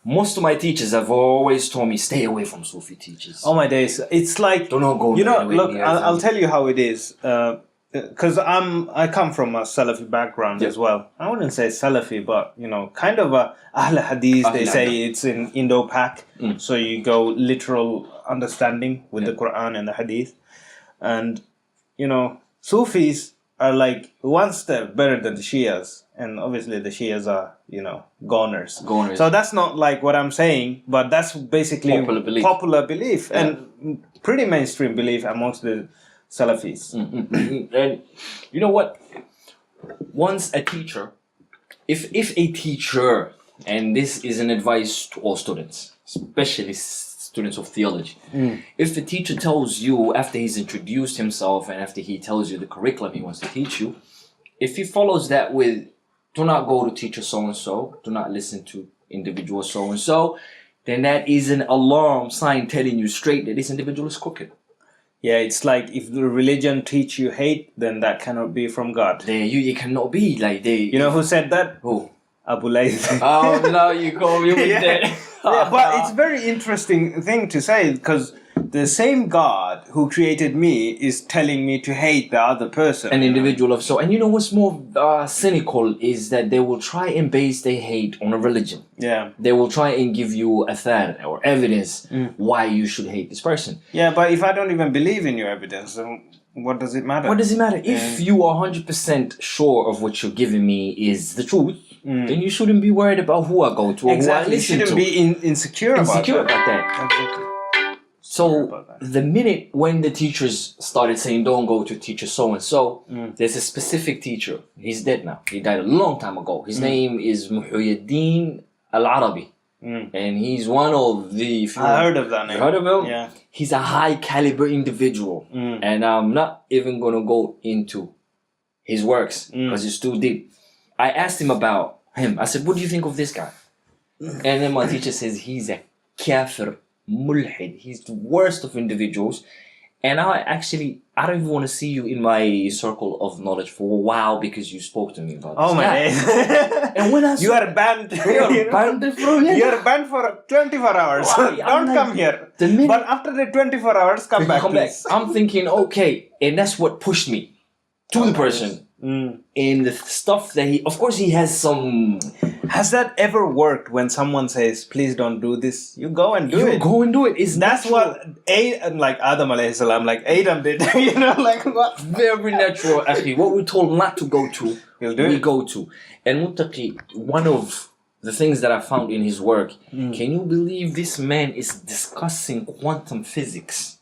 [SPEAKER 1] most of my teachers have always told me, stay away from Sufi teachers.
[SPEAKER 2] Oh my days. It's like...
[SPEAKER 1] Do not go...
[SPEAKER 2] look, I'll tell you how it is. Because I come from a Salafi background as well. I wouldn't say Salafi, but kind of a Ahl Hadith. They say it's in Indo-Pak, so you go literal understanding with the Quran and the Hadith, and Sufis are like one step better than the Shias, and obviously the Shias are goners. So that's not like what I'm saying, but that's basically popular belief and pretty mainstream belief amongst the Salafis.
[SPEAKER 1] And you know what? Once a teacher, if a teacher, and this is an advice to all students, especially students of theology, if the teacher tells you after he's introduced himself and after he tells you the curriculum he wants to teach you, if he follows that with, do not go to teacher so-and-so, do not listen to individual so-and-so, then that is an alarm sign telling you straight that this individual is crooked.
[SPEAKER 2] Yeah, it's like if the religion teach you hate, then that cannot be from God.
[SPEAKER 1] It cannot be like they.
[SPEAKER 2] You know who said that?
[SPEAKER 1] Who?
[SPEAKER 2] Abu Layth.
[SPEAKER 1] Oh no, you call me with that.
[SPEAKER 2] Yeah, but it's very interesting thing to say because the same God who created me is telling me to hate the other person.
[SPEAKER 1] An individual of so, and you know what's more cynical is that they will try and base their hate on a religion.
[SPEAKER 2] Yeah.
[SPEAKER 1] They will try and give you athar or evidence why you should hate this person.
[SPEAKER 2] Yeah, but if I don't even believe in your evidence, then what does it matter?
[SPEAKER 1] What does it matter? If you are 100% sure of what you're giving me is the truth, then you shouldn't be worried about who I go to or who I listen to.
[SPEAKER 2] You shouldn't be insecure about
[SPEAKER 1] that.
[SPEAKER 2] Exactly.
[SPEAKER 1] So the minute when the teachers started saying don't go to teacher so-and-so, there's a specific teacher. He's dead now. He died a long time ago. His name is Muhyiddin Al-Arabi. And he's one of the...
[SPEAKER 2] I heard of that name.
[SPEAKER 1] You heard of him?
[SPEAKER 2] Yeah.
[SPEAKER 1] He's a high caliber individual. And I'm not even going to go into his works because it's too deep. I asked him about him. I said, what do you think of this guy? And then my teacher says, he's a kafir. Mulhid. He's the worst of individuals, and I don't even want to see you in my circle of knowledge for a while because you spoke to me about this.
[SPEAKER 2] Oh my days.
[SPEAKER 1] And when
[SPEAKER 2] you are banned.
[SPEAKER 1] You
[SPEAKER 2] are banned for 24 hours. Don't come here. But after the 24 hours, come back.
[SPEAKER 1] I'm thinking, okay, and that's what pushed me to the person. And the stuff that of course he has some...
[SPEAKER 2] Has that ever worked when someone says, please don't do this? You go and do it.
[SPEAKER 1] You go and do it.
[SPEAKER 2] That's what like Adam alayhi salam, like Adam did. You know, like what?
[SPEAKER 1] Very natural, actually. What we're told not to go to, we go to. And Muttaqi, one of the things that I found in his work, can you believe this man is discussing quantum physics?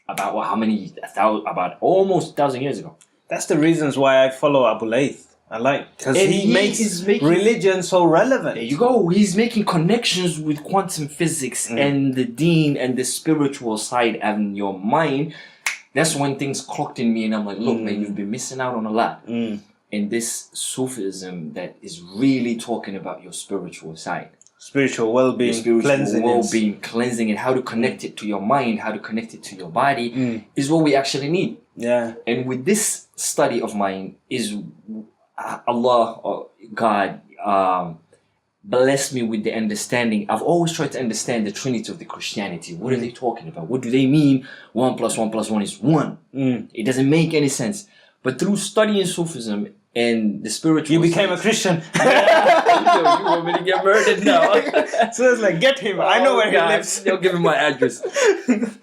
[SPEAKER 1] About about almost 1,000 years ago.
[SPEAKER 2] That's the reasons why I follow Abu Layth. I like because he makes religion so relevant.
[SPEAKER 1] There you go. He's making connections with quantum physics and the deen and the spiritual side and your mind. That's when things clocked in me, and I'm like, look, man, you've been missing out on a lot. And this Sufism that is really talking about your spiritual side.
[SPEAKER 2] Spiritual well-being,
[SPEAKER 1] cleansing, and how to connect it to your mind, how to connect it to your body is what we actually need.
[SPEAKER 2] Yeah.
[SPEAKER 1] And with this study of mine is Allah or God blessed me with the understanding. I've always tried to understand the Trinity of the Christianity. What are they talking about? What do they mean? 1 + 1 + 1 is 1. It doesn't make any sense. But through studying Sufism and the spiritual
[SPEAKER 2] you became a Christian.
[SPEAKER 1] You want me to get murdered now?
[SPEAKER 2] So it's like, get him. I know where he lives.
[SPEAKER 1] They'll give him my address.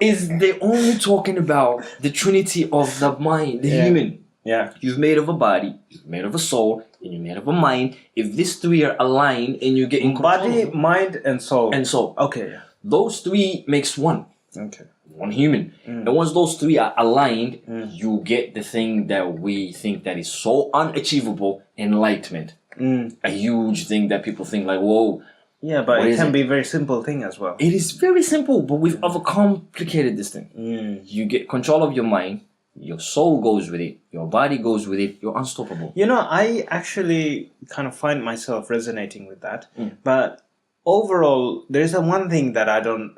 [SPEAKER 1] Is they only talking about the Trinity of the mind, the human.
[SPEAKER 2] Yeah.
[SPEAKER 1] You're made of a body, you're made of a soul, and you're made of a mind. If these three are aligned and you get in control
[SPEAKER 2] body, mind, and soul. Okay.
[SPEAKER 1] Those three makes one.
[SPEAKER 2] Okay.
[SPEAKER 1] One human. And once those three are aligned, you get the thing that we think that is so unachievable, enlightenment. A huge thing that people think like, whoa.
[SPEAKER 2] Yeah, but it can be a very simple thing as well.
[SPEAKER 1] It is very simple, but we've overcomplicated this thing. You get control of your mind, your soul goes with it, your body goes with it, you're unstoppable.
[SPEAKER 2] You know, I actually kind of find myself resonating with that. But overall, there's one thing that I don't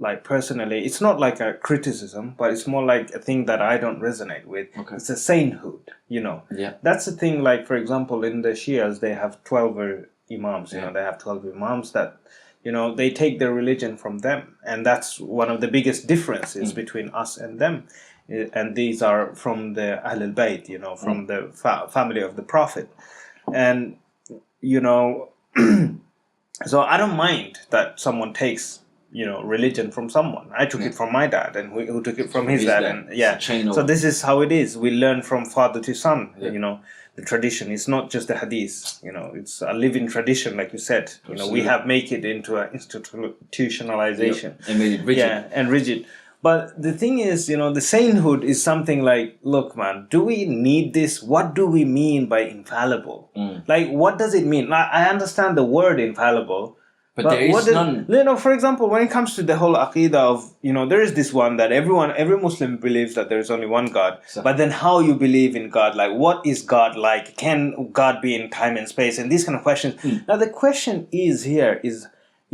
[SPEAKER 2] like personally. It's not like a criticism, but it's more like a thing that I don't resonate with. Okay. It's a sainthood, you know.
[SPEAKER 1] Yeah.
[SPEAKER 2] That's the thing, like, for example, in the Shias, they have 12 imams, you know, they have 12 imams that, you know, they take their religion from them. And that's one of the biggest differences between us and them. And these are from the Ahl al-Bayt, you know, from the family of the Prophet. And, you know, so I don't mind that someone takes, you know, religion from someone. I took it from my dad, and who took it from his dad. And so this is how it is. We learn from father to son, you know. The tradition is not just the hadith, you know, it's a living tradition, like you said. You know, we have make it into an institutionalization.
[SPEAKER 1] And made it rigid.
[SPEAKER 2] Yeah, and rigid. But the thing is, you know, the sainthood is something like, look, man, do we need this? What do we mean by infallible? Like, what does it mean? I understand the word infallible.
[SPEAKER 1] But there is none.
[SPEAKER 2] You know, for example, when it comes to the whole aqidah of, you know, there is this one that every Muslim believes that there is only one God. But then how you believe in God, like what is God like? Can God be in time and space? And these kind of questions. Now the question is here is,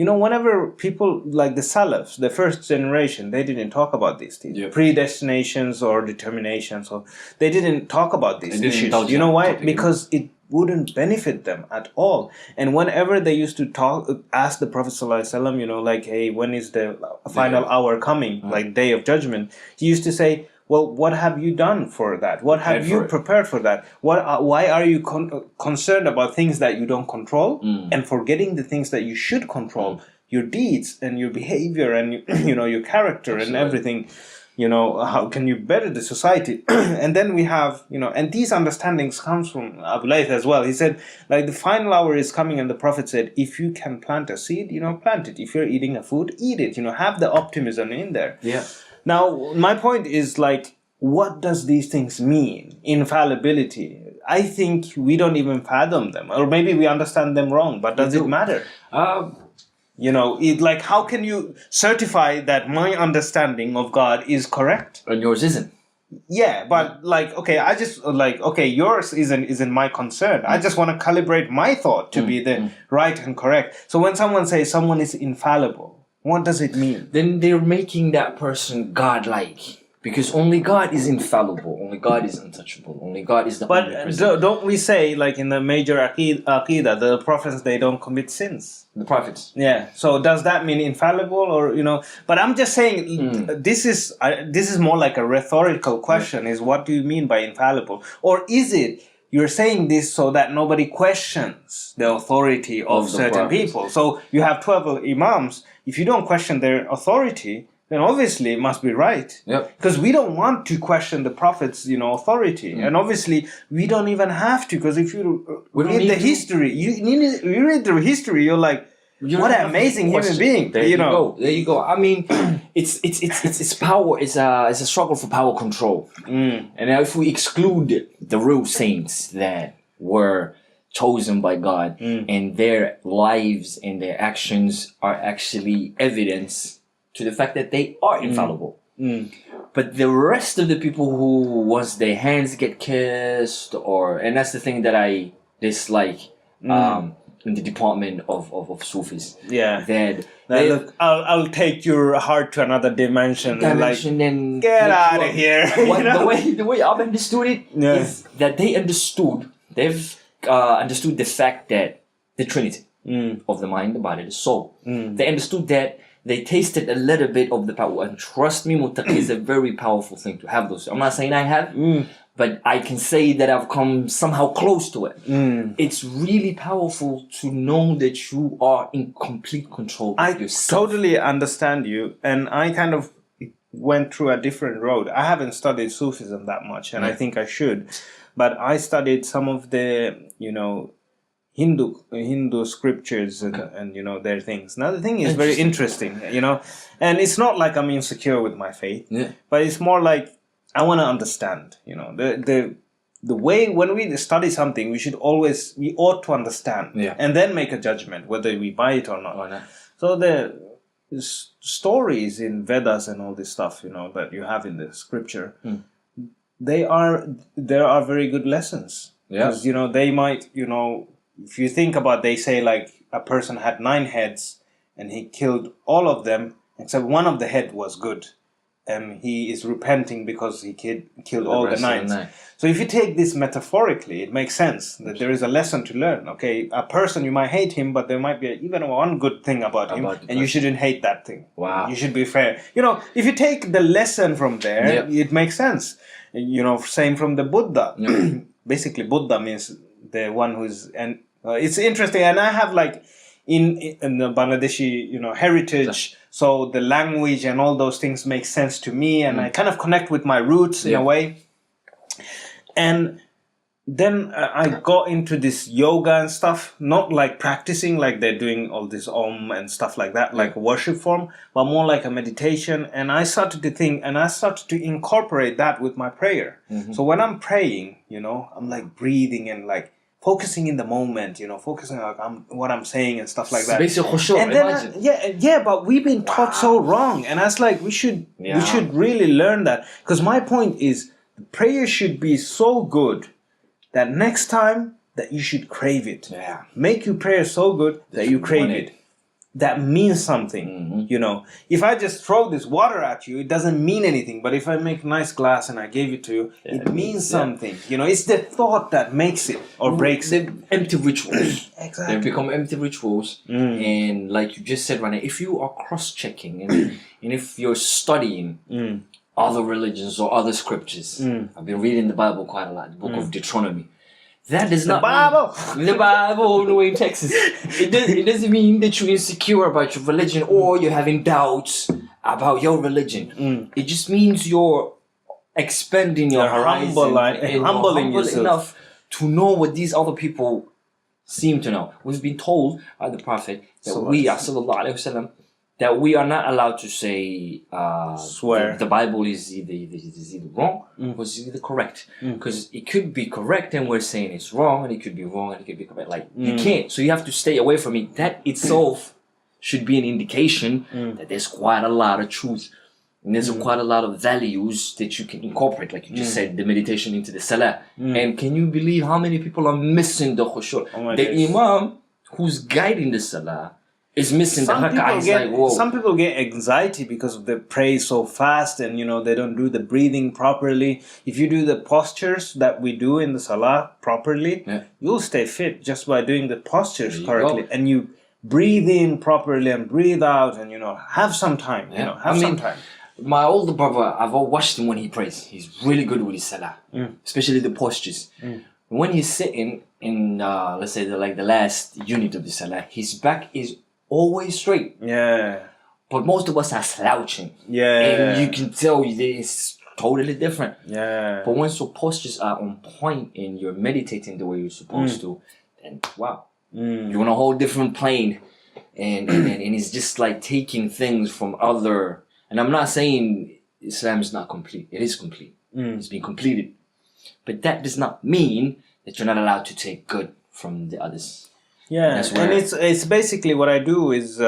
[SPEAKER 2] whenever people like the Salafs, the first generation, they didn't talk about these things, predestinations or determinations, or they didn't talk about these issues. You know why? Because it wouldn't benefit them at all. And whenever they used to ask the Prophet ﷺ, like, hey, when is the final hour coming, like Day of Judgment, he used to say, well, what have you done for that? What have you prepared for that? Why are you concerned about things that you don't control and forgetting the things that you should control? Your deeds and your behavior and your character and everything. How can you better the society? And then we have, and these understandings comes from Abu Layth as well. He said, like, the final hour is coming, and the Prophet said, if you can plant a seed, plant it. If you're eating a food, eat it. Have the optimism in there.
[SPEAKER 1] Yeah.
[SPEAKER 2] Now, my point is, like, what does these things mean? Infallibility. I think we don't even fathom them, or maybe we understand them wrong. But does it matter? Like, how can you certify that my understanding of God is correct
[SPEAKER 1] and yours isn't?
[SPEAKER 2] Yeah, but like, okay, I just like, okay, yours isn't my concern. I just want to calibrate my thought to be the right and correct. So when someone says someone is infallible, what does it mean?
[SPEAKER 1] Then they're making that person godlike. Because only God is infallible. Only God is untouchable. Only God is the only person.
[SPEAKER 2] But don't we say, like in the major Aqidah, the prophets, they don't commit sins?
[SPEAKER 1] The prophets.
[SPEAKER 2] Yeah. So does that mean infallible, or But I'm just saying this is more like a rhetorical question: is what do you mean by infallible, or is it you're saying this so that nobody questions the authority of certain people? So you have 12 imams. If you don't question their authority, then obviously it must be right.
[SPEAKER 1] Yep.
[SPEAKER 2] Because we don't want to question the Prophet's, authority. And obviously we don't even have to, because if you read the history, you read the history, you're like, what an amazing human being.
[SPEAKER 1] There you go. There you go. I mean, it's power. It's a struggle for power control. And if we exclude the real saints that were chosen by God and their lives and their actions are actually evidence to the fact that they are infallible. But the rest of the people who, once their hands get kissed, and that's the thing that I dislike in the department of Sufis.
[SPEAKER 2] Yeah.
[SPEAKER 1] That
[SPEAKER 2] look, I'll take your heart to another dimension
[SPEAKER 1] and
[SPEAKER 2] get out of here.
[SPEAKER 1] The way I've understood it is that they've understood the fact that the Trinity of the mind, the body, the soul. They understood that. They tasted a little bit of the power, and trust me, muttaqi is a very powerful thing to have those. I'm not saying I have, but I can say that I've come somehow close to it. It's really powerful to know that you are in complete control of yourself.
[SPEAKER 2] I totally understand you, and I kind of went through a different road. I haven't studied Sufism that much, and I think I should, but I studied some of the, Hindu scriptures and their things. Now the thing is very interesting, and it's not like I'm insecure with my faith, but it's more like I want to understand. The way when we study something, we ought to understand, and then make a judgment whether we buy it or not. So the stories in Vedas and all this stuff, that you have in the scripture, there are very good lessons. Because they might if you think about, they say like a person had 9 heads and he killed all of them except one of the head was good, and he is repenting because he killed all the 9. So if you take this metaphorically, it makes sense that there is a lesson to learn. Okay, a person, you might hate him, but there might be even one good thing about him, and you shouldn't hate that thing.
[SPEAKER 1] Wow.
[SPEAKER 2] You should be fair. If you take the lesson from there, it makes sense. Same from the Buddha. Basically, Buddha means the one who's, and it's interesting, and I have like in the Bangladeshi heritage, so the language and all those things make sense to me, and I kind of connect with my roots in a way. And then I got into this yoga and stuff, not like practicing like they're doing all this Om and stuff like that, like a worship form, but more like a meditation. And I started to think, and I started to incorporate that with my prayer. So when I'm praying, I'm like breathing and like focusing in the moment, focusing on what I'm saying and stuff like that.
[SPEAKER 1] Basic khushu',
[SPEAKER 2] and then but we've been taught so wrong, and I was like, we should really learn that, because my point is, prayer should be so good that next time that you should crave it. Make your prayer so good that you crave it. that means something.
[SPEAKER 1] Mm-hmm.
[SPEAKER 2] You know, if I just throw this water at you, it doesn't mean anything. But if I make nice glass and I gave it to you, it means something. You know, it's the thought that makes it or breaks it.
[SPEAKER 1] Empty rituals.
[SPEAKER 2] Exactly.
[SPEAKER 1] They become empty rituals. And like you just said, Rana, if you are cross-checking and if you're studying other religions or other scriptures, I've been reading the Bible quite a lot, the book of Deuteronomy. That does not mean the Bible all the way in Texas. It doesn't mean that you're insecure about your religion or you're having doubts about your religion. It just means you're expanding your horizon and humbling yourself enough to know what these other people seem to know. We've been told by the Prophet that we are sallallahu alaihi wasallam that we are not allowed to say
[SPEAKER 2] swear.
[SPEAKER 1] The Bible is either wrong or is either correct. Because it could be correct and we're saying it's wrong, and it could be wrong and it could be correct. Like, you can't. So you have to stay away from it. That itself should be an indication that there's quite a lot of truth. And there's quite a lot of values that you can incorporate. Like you just said, the meditation into the salah. And can you believe how many people are missing the khushu'? The imam who's guiding the salah is missing the rak'ah.
[SPEAKER 2] Some people get anxiety because they pray so fast and, you know, they don't do the breathing properly. If you do the postures that we do in the salah properly, you'll stay fit just by doing the postures correctly. And you breathe in properly and breathe out and, you know, have some time. You know, have some time.
[SPEAKER 1] My older brother, I've watched him when he prays. He's really good with his salah, especially the postures. When he's sitting in, let's say, the last unit of the salah, his back is always straight.
[SPEAKER 2] Yeah.
[SPEAKER 1] But most of us are slouching.
[SPEAKER 2] Yeah.
[SPEAKER 1] And you can tell it's totally different.
[SPEAKER 2] Yeah.
[SPEAKER 1] But once your postures are on point and you're meditating the way you're supposed to, then wow. You're on a whole different plane. And it's just like taking things from other... And I'm not saying Islam is not complete. It is complete. It's been completed. But that does not mean that you're not allowed to take good from the others.
[SPEAKER 2] Yeah, and it's basically what I do is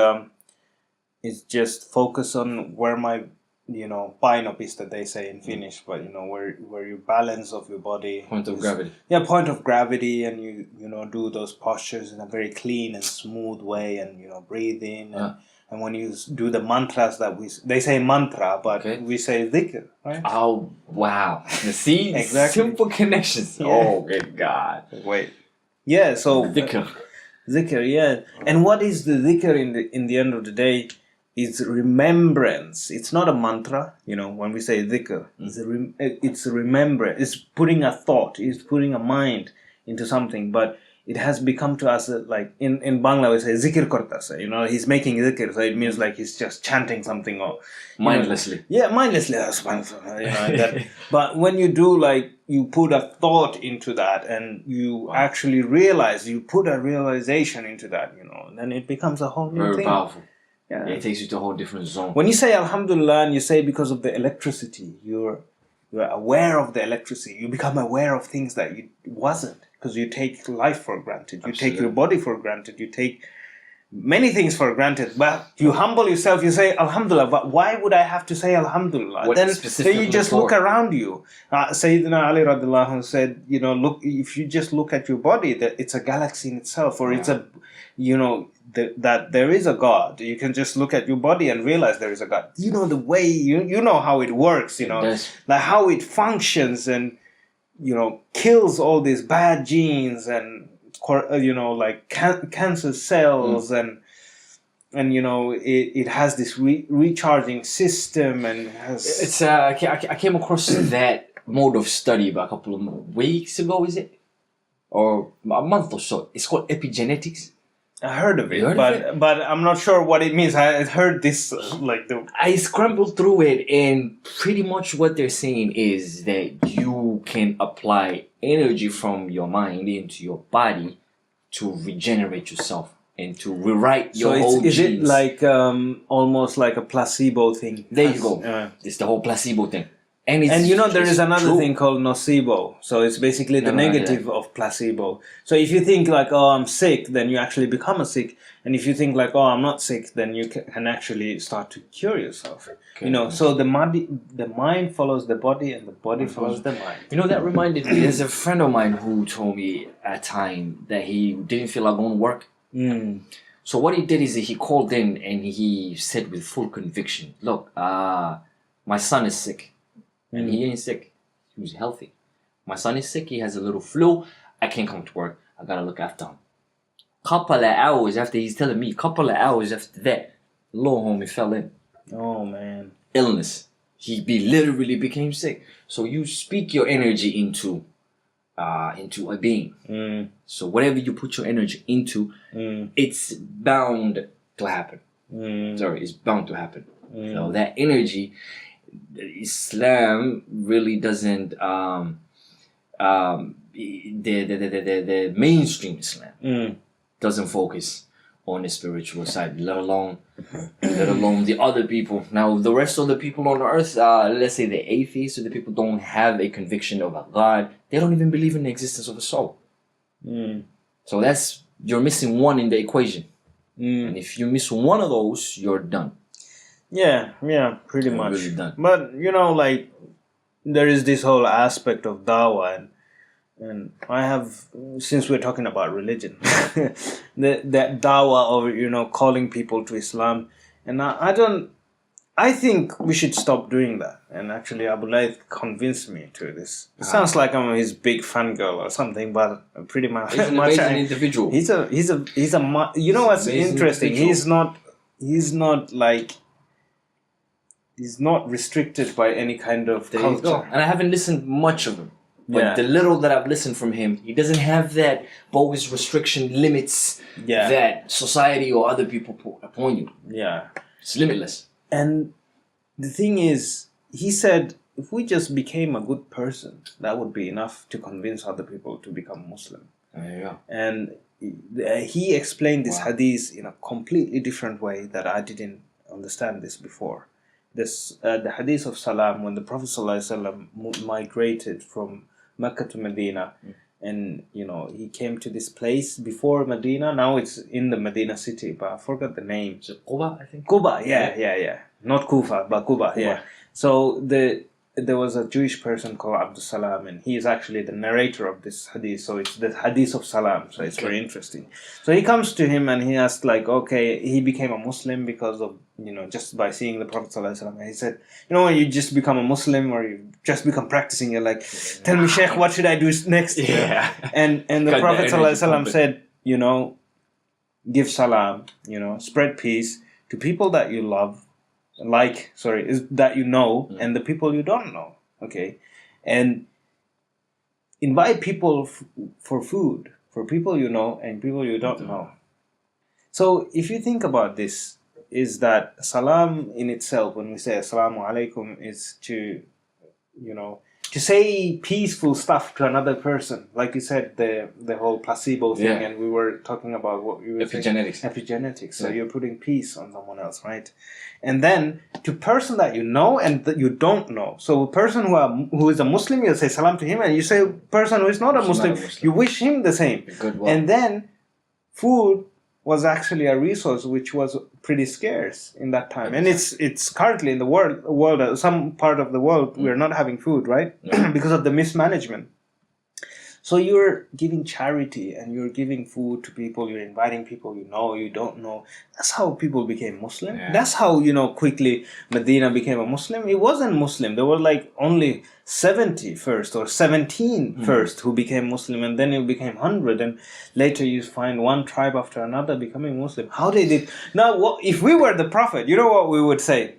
[SPEAKER 2] just focus on where my, you know, painopista, they say in Finnish, but, you know, where your balance of your body...
[SPEAKER 1] Point of gravity.
[SPEAKER 2] Yeah, point of gravity, and you know, do those postures in a very clean and smooth way, and, you know, breathe in. And when you do the mantras they say mantra, but we say dhikr, right?
[SPEAKER 1] Oh, wow. See?
[SPEAKER 2] Exactly.
[SPEAKER 1] Simple connections. Yeah. Oh, good God.
[SPEAKER 2] Wait. Yeah, so...
[SPEAKER 1] Dhikr.
[SPEAKER 2] Dhikr, yeah. And what is the dhikr in the end of the day? It's remembrance. It's not a mantra, you know, when we say dhikr. It's a remembrance. It's putting a thought. It's putting a mind into something. But it has become to us like in Bangla we say zikr kortase. You know, he's making dhikr. So it means like he's just chanting something or...
[SPEAKER 1] Mindlessly.
[SPEAKER 2] Yeah, mindlessly. You know, but when you do, like, you put a thought into that and you actually realize, you put a realization into that, you know, then it becomes a whole new thing.
[SPEAKER 1] Very powerful.
[SPEAKER 2] Yeah.
[SPEAKER 1] It takes you to a whole different zone.
[SPEAKER 2] When you say Alhamdulillah and you say because of the electricity, you're aware of the electricity. You become aware of things that you wasn't, because you take life for granted. You take your body for granted. You take many things for granted, but you humble yourself, you say Alhamdulillah. But why would I have to say Alhamdulillah? Then you just look around you. Sayyidina Ali radiallahu anhu said, you know, look, if you just look at your body, that it's a galaxy in itself, or it's a, you know, that there is a God. You can just look at your body and realize there is a God. You know the way, you know how it works, you know, like how it functions, and, you know, kills all these bad genes and, you know, like cancer cells, and you know, it has this recharging system, and has...
[SPEAKER 1] It's I came across that mode of study about a couple of weeks ago, is it? Or a month or so. It's called epigenetics.
[SPEAKER 2] I heard of it, but I'm not sure what it means. I heard this, I
[SPEAKER 1] scrambled through it, and pretty much what they're saying is that you can apply energy from your mind into your body to regenerate yourself and to rewrite your whole genes.
[SPEAKER 2] Is it like almost like a placebo thing?
[SPEAKER 1] There you go. It's the whole placebo thing. And
[SPEAKER 2] you know, there is another thing called nocebo. So it's basically the negative of placebo. So if you think like, oh, I'm sick, then you actually become sick. And if you think like, oh, I'm not sick, then you can actually start to cure yourself. Okay. You know, so the mind follows the body, and the body follows the mind.
[SPEAKER 1] You know, that reminded me, there's a friend of mine who told me at a time that he didn't feel like going to work. So what he did is he called in and he said with full conviction, look, my son is sick. And he ain't sick. He was healthy. My son is sick. He has a little flu. I can't come to work. I gotta look after him. Couple of hours after he's telling me, couple of hours after that, little homie fell in.
[SPEAKER 2] Oh, man.
[SPEAKER 1] Illness. He literally became sick. So you speak your energy into a being. So whatever you put your energy into, it's bound to happen. It's bound to happen. So that energy, Islam really doesn't the mainstream Islam doesn't focus on the spiritual side, let alone the other people. Now, the rest of the people on earth, let's say the atheists or the people don't have a conviction of a God. They don't even believe in the existence of a soul. So you're missing one in the equation. And if you miss one of those, you're done.
[SPEAKER 2] Yeah, pretty much.
[SPEAKER 1] Really done.
[SPEAKER 2] But, like, there is this whole aspect of dawah, and I have, since we're talking about religion, that dawah of, calling people to Islam, and I think we should stop doing that. And actually, Abulay convinced me to this. It sounds like I'm his big fangirl or something, but pretty much.
[SPEAKER 1] He's an amazing individual.
[SPEAKER 2] He's a you know what's interesting?
[SPEAKER 1] Individual.
[SPEAKER 2] He's not restricted by any kind of culture.
[SPEAKER 1] And I haven't listened much of him. But the little that I've listened from him, he doesn't have that bogus restriction limits that society or other people put upon you.
[SPEAKER 2] Yeah.
[SPEAKER 1] It's limitless.
[SPEAKER 2] And the thing is, he said, if we just became a good person, that would be enough to convince other people to become Muslim. And he explained this hadith in a completely different way that I didn't understand this before. The hadith of Salam, when the Prophet ﷺ migrated from Mecca to Medina, and he came to this place before Medina. Now it's in the Medina city, but I forgot the name.
[SPEAKER 1] Is it Quba, I think?
[SPEAKER 2] Quba, yeah. Not Kufa, but Quba, yeah. So there was a Jewish person called Abdul Salam, and he is actually the narrator of this hadith. So it's the hadith of Salam. So it's very interesting. So he comes to him and he asked, he became a Muslim because of, just by seeing the Prophet ﷺ. And he said, when you just become a Muslim or you just become practicing, you're like, tell me, Sheikh, what should I do next?
[SPEAKER 1] Yeah.
[SPEAKER 2] And the Prophet ﷺ said, give salam, spread peace to people that you love. That you know, and the people you don't know, okay? And invite people for food, for people you know and people you don't know. So if you think about this, is that salam in itself, when we say assalamu alaikum, is to say peaceful stuff to another person. Like you said, the whole placebo thing, and we were talking about what you were
[SPEAKER 1] epigenetics.
[SPEAKER 2] saying. Epigenetics. So you're putting peace on someone else, right? And then to person that you know and that you don't know. So a person who is a Muslim, you say salam to him, and you say person who is not a Muslim, you wish him the same. And then food was actually a resource which was pretty scarce in that time, and it's currently in the world, some part of the world, we're not having food, right? Because of the mismanagement. So you're giving charity and you're giving food to people, you're inviting people you know, you don't know. That's how people became Muslim. That's how, quickly Medina became a Muslim. It wasn't Muslim. There were only 70 first or 17 first who became Muslim, and then it became 100, and later you find one tribe after another becoming Muslim. How they did. Now, if we were the Prophet, you know what we would say?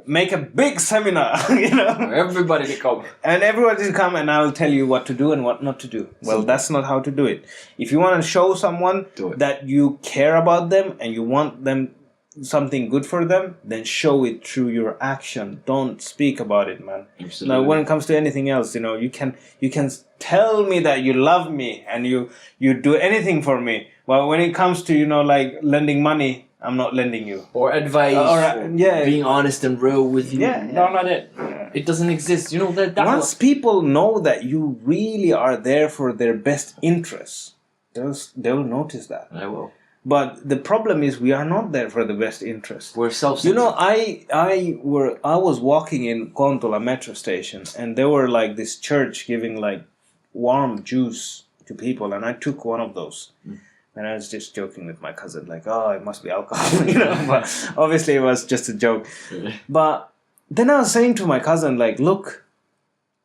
[SPEAKER 2] Make a big seminar,
[SPEAKER 1] Everybody to come.
[SPEAKER 2] And everybody to come, and I'll tell you what to do and what not to do. Well, that's not how to do it. If you want to show someone that you care about them and you want them something good for them, then show it through your action. Don't speak about it, man. Absolutely. Now, when it comes to anything else, you can tell me that you love me and you do anything for me. But when it comes to lending money, I'm not lending you.
[SPEAKER 1] Or advice, or being honest and real with you. No, not it. It doesn't exist.
[SPEAKER 2] Once people know that you really are there for their best interests, they'll notice that.
[SPEAKER 1] I will.
[SPEAKER 2] But the problem is we are not there for the best interest.
[SPEAKER 1] We're self-centered.
[SPEAKER 2] I was walking in Kontola metro station, and there were this church giving warm juice to people, and I took one of those. And I was just joking with my cousin, like, oh, it must be alcohol, you know. But obviously, it was just a joke. But then I was saying to my cousin, like, look,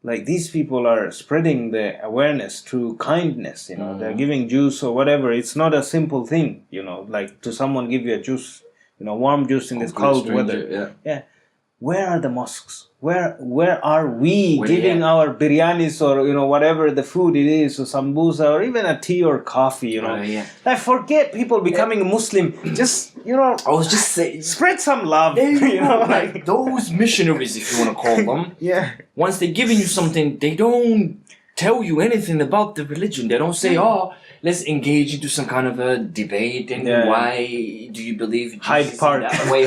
[SPEAKER 2] like these people are spreading the awareness through kindness, you know. They're giving juice or whatever. It's not a simple thing, you know, like to someone give you a juice, you know, warm juice in this cold weather. Yeah. Where are the mosques? Where are we giving our biryanis or, you know, whatever the food it is, or sambusa, or even a tea or coffee, you know? I forget people becoming a Muslim. Just, you know,
[SPEAKER 1] I was just saying,
[SPEAKER 2] spread some love. You know,
[SPEAKER 1] like those missionaries, if you want to call them. Once they're giving you something, they don't tell you anything about the religion. They don't say, oh, let's engage into some kind of a debate and why do you believe Jesus
[SPEAKER 2] Hyde Park
[SPEAKER 1] that way?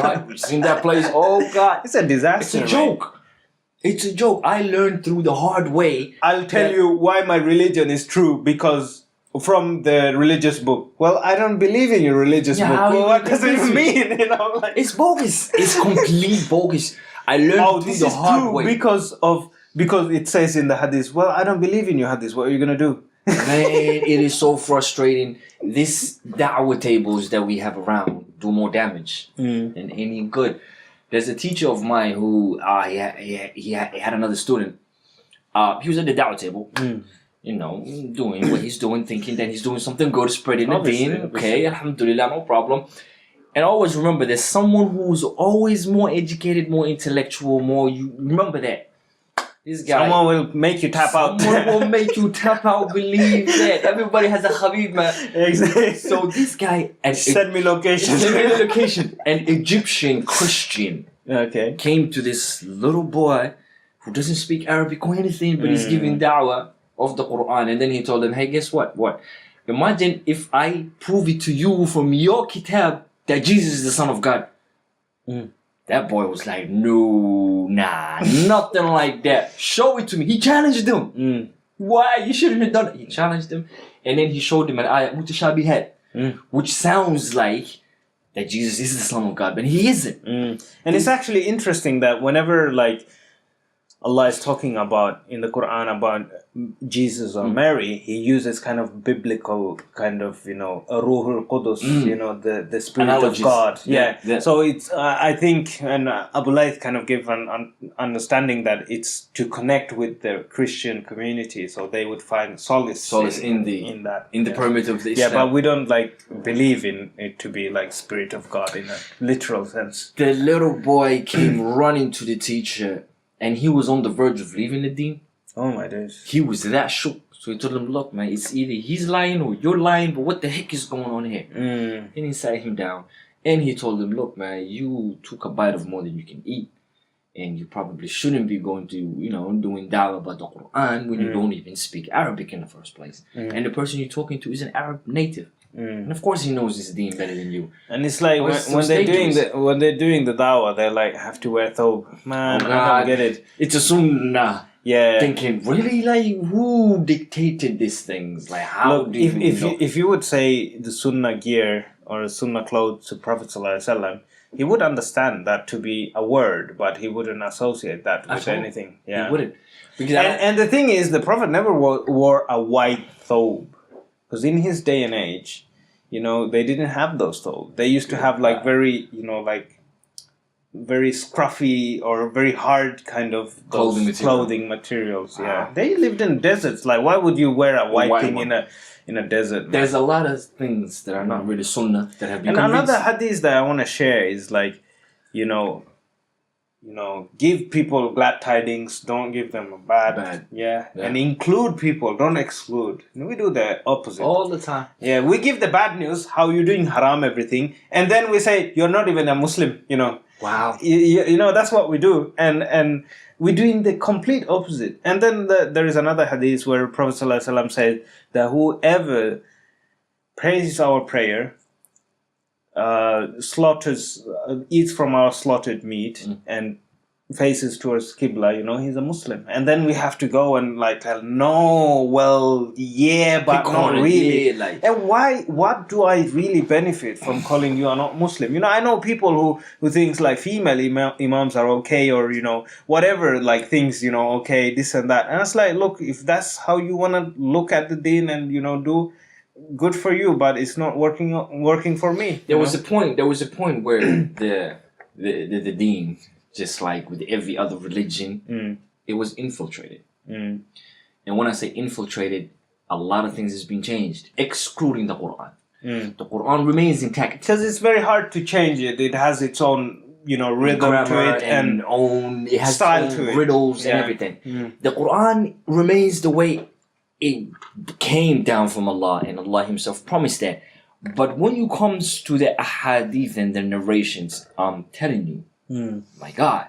[SPEAKER 1] In that place? Oh God,
[SPEAKER 2] it's a disaster.
[SPEAKER 1] It's a joke. It's a joke. I learned through the hard way.
[SPEAKER 2] I'll tell you why my religion is true, because from the religious book. Well, I don't believe in your religious book. Well, what does it mean? You know, like,
[SPEAKER 1] it's bogus. It's complete bogus. I learned through the hard way
[SPEAKER 2] because it says in the hadith. Well, I don't believe in your hadith. What are you gonna do?
[SPEAKER 1] Man, it is so frustrating. This da'wah tables that we have around do more damage than any good. There's a teacher of mine who he had another student. He was at the da'wah table, you know, doing what he's doing, thinking that he's doing something good, spreading the deen. Okay, alhamdulillah, no problem. And always remember, there's someone who's always more educated, more intellectual, you remember that. This guy.
[SPEAKER 2] Someone will make you tap out.
[SPEAKER 1] Someone will make you tap out. Believe that. Everybody has a Habib, man.
[SPEAKER 2] Exactly.
[SPEAKER 1] So this guy.
[SPEAKER 2] Send me location.
[SPEAKER 1] Send me the location. An Egyptian Christian came to this little boy who doesn't speak Arabic or anything, but he's giving da'wah of the Quran. And then he told him, hey, guess what? Imagine if I prove it to you from your kitab that Jesus is the Son of God. That boy was like, no, nah, nothing like that. Show it to me. He challenged him. Why? You shouldn't have done it. He challenged him. And then he showed him an ayat, mutashabihat, which sounds like that Jesus is the Son of God, but he isn't.
[SPEAKER 2] And it's actually interesting that whenever, like, Allah is talking about in the Quran about Jesus or Mary, he uses kind of biblical kind of, you know, Ruhul Qudus, you know, the Spirit of God. Yeah. So it's, I think, and Abu Layth kind of gave an understanding that it's to connect with the Christian community, so they would find solace in the permit of the Islam. Yeah, but we don't like believe in it to be like Spirit of God in a literal sense.
[SPEAKER 1] The little boy came running to the teacher. And he was on the verge of leaving the deen.
[SPEAKER 2] Oh my days.
[SPEAKER 1] He was that shook. So he told him, look, man, it's either he's lying or you're lying, but what the heck is going on here? And he sat him down. And he told him, look, man, you took a bite of more than you can eat. And you probably shouldn't be going to, you know, doing da'wah about the Quran when you don't even speak Arabic in the first place. And the person you're talking to is an Arab native. And of course he knows his deen better than you.
[SPEAKER 2] And it's like when they're doing the da'wah, they're like have to wear thobe. Man, I don't get it.
[SPEAKER 1] It's a sunnah.
[SPEAKER 2] Yeah.
[SPEAKER 1] Thinking, really, like, who dictated these things? Like, how do you know?
[SPEAKER 2] If you would say the sunnah gear or sunnah clothes to Prophet ﷺ, he would understand that to be a word, but he wouldn't associate that with anything. Yeah.
[SPEAKER 1] He wouldn't. Because
[SPEAKER 2] and the thing is, the Prophet never wore a white thobe. Because in his day and age, you know, they didn't have those thobe. They used to have like very, you know, like very scruffy or very hard kind of clothing materials. Yeah, they lived in deserts. Like, why would you wear a white thing in a desert?
[SPEAKER 1] There's a lot of things that are not really sunnah that have become.
[SPEAKER 2] And another hadith that I want to share is like, you know, give people glad tidings, don't give them a bad. Yeah. And include people, don't exclude. We do the opposite
[SPEAKER 1] all the time.
[SPEAKER 2] Yeah, we give the bad news, how you're doing haram, everything, and then we say you're not even a Muslim. You know.
[SPEAKER 1] Wow.
[SPEAKER 2] You know, that's what we do, and we're doing the complete opposite. And then there is another hadith where Prophet ﷺ said that whoever praises our prayer, eats from our slaughtered meat and faces towards Qibla, you know, he's a Muslim. And then we have to go and like tell, no, well, yeah, but not really.
[SPEAKER 1] Yeah, like.
[SPEAKER 2] And what do I really benefit from calling you a not Muslim? You know, I know people who thinks like female imams are okay, or, you know, whatever, like things, you know, okay, this and that. And it's like, look, if that's how you want to look at the deen and, you know, do, good for you, but it's not working for me.
[SPEAKER 1] There was a point where the deen, just like with every other religion, it was infiltrated. And when I say infiltrated, a lot of things has been changed, excluding the Quran. The Quran remains intact
[SPEAKER 2] because it's very hard to change it. It has its own, rhythm to it and
[SPEAKER 1] it has
[SPEAKER 2] style
[SPEAKER 1] its own
[SPEAKER 2] to it.
[SPEAKER 1] riddles and everything. The Quran remains the way it came down from Allah, and Allah Himself promised that. But when it comes to the ahadith and the narrations, I'm telling you, my God,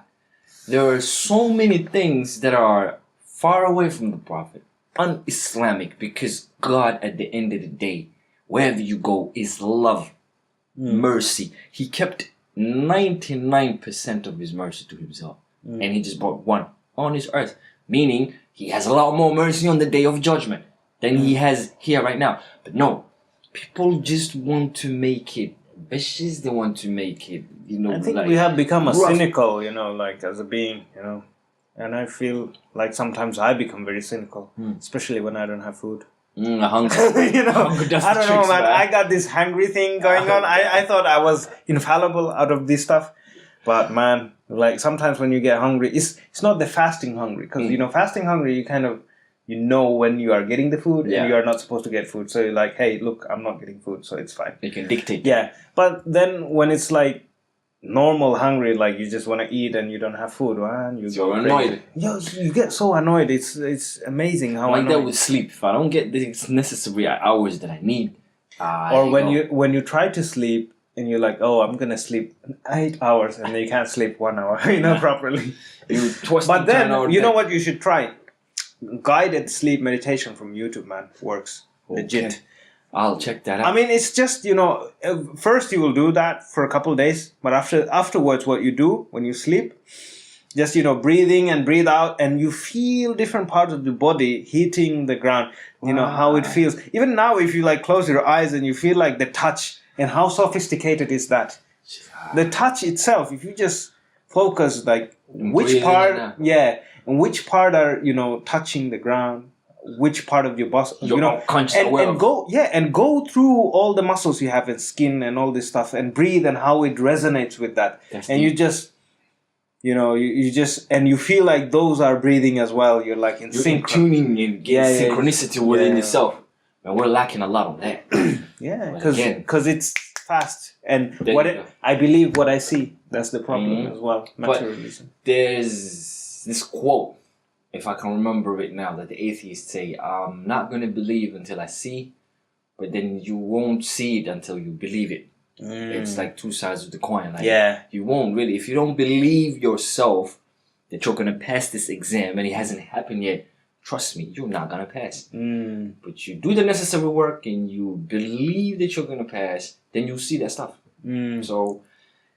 [SPEAKER 1] there are so many things that are far away from the Prophet, un-Islamic, because God, at the end of the day, wherever you go, is love, mercy. He kept 99% of His mercy to Himself, and He just brought one on His earth, meaning He has a lot more mercy on the day of judgment than He has here right now. But no, people just want to make it vicious. They want to make it,
[SPEAKER 2] I think
[SPEAKER 1] like
[SPEAKER 2] we have become
[SPEAKER 1] rough.
[SPEAKER 2] cynical, like as a being, and I feel like sometimes I become very cynical, especially when I don't have food.
[SPEAKER 1] Hunger.
[SPEAKER 2] Hunger does I don't know, man. I got this hungry thing going on. I thought I was infallible out of this stuff, but man, like sometimes when you get hungry, it's not the fasting hungry, because fasting hungry, you kind of when you are getting the food and you are not supposed to get food, so you're like, hey, look, I'm not getting food, so it's fine.
[SPEAKER 1] You can dictate.
[SPEAKER 2] Yeah, but then when it's like normal hungry, like you just want to eat and you don't have food, man,
[SPEAKER 1] you're annoyed.
[SPEAKER 2] You get so annoyed. It's amazing how
[SPEAKER 1] like
[SPEAKER 2] annoyed.
[SPEAKER 1] that with sleep. If I don't get the necessary hours that I need,
[SPEAKER 2] or when you try to sleep and you're like, oh, I'm gonna sleep 8 hours, and then you can't sleep 1 hour, properly. But then you know what you should try? Guided sleep meditation from YouTube, man, works.
[SPEAKER 1] Okay.
[SPEAKER 2] Legit.
[SPEAKER 1] I'll check that out.
[SPEAKER 2] I mean, it's just, first you will do that for a couple of days, but afterwards what you do when you sleep, just, breathing and breathe out, and you feel different parts of the body hitting the ground, how it feels. Even now, if you like close your eyes and you feel like the touch, and how sophisticated is that? The touch itself, if you just focus like which part, and which part are, touching the ground, which part of your body, and go through all the muscles you have in skin and all this stuff, and breathe, and how it resonates with that. And you just, you just, and you feel like those are breathing as well. You're like in sync.
[SPEAKER 1] Tuning and getting synchronicity within yourself. And we're lacking a lot on that.
[SPEAKER 2] because it's fast. And I believe what I see, that's the problem as well. Materialism.
[SPEAKER 1] But there's this quote, if I can remember it now, that the atheists say, I'm not going to believe until I see, but then you won't see it until you believe it. It's like two sides of the coin. Like, you won't really, if you don't believe yourself that you're going to pass this exam and it hasn't happened yet, trust me, you're not going to pass. But you do the necessary work and you believe that you're going to pass, then you'll see that stuff. So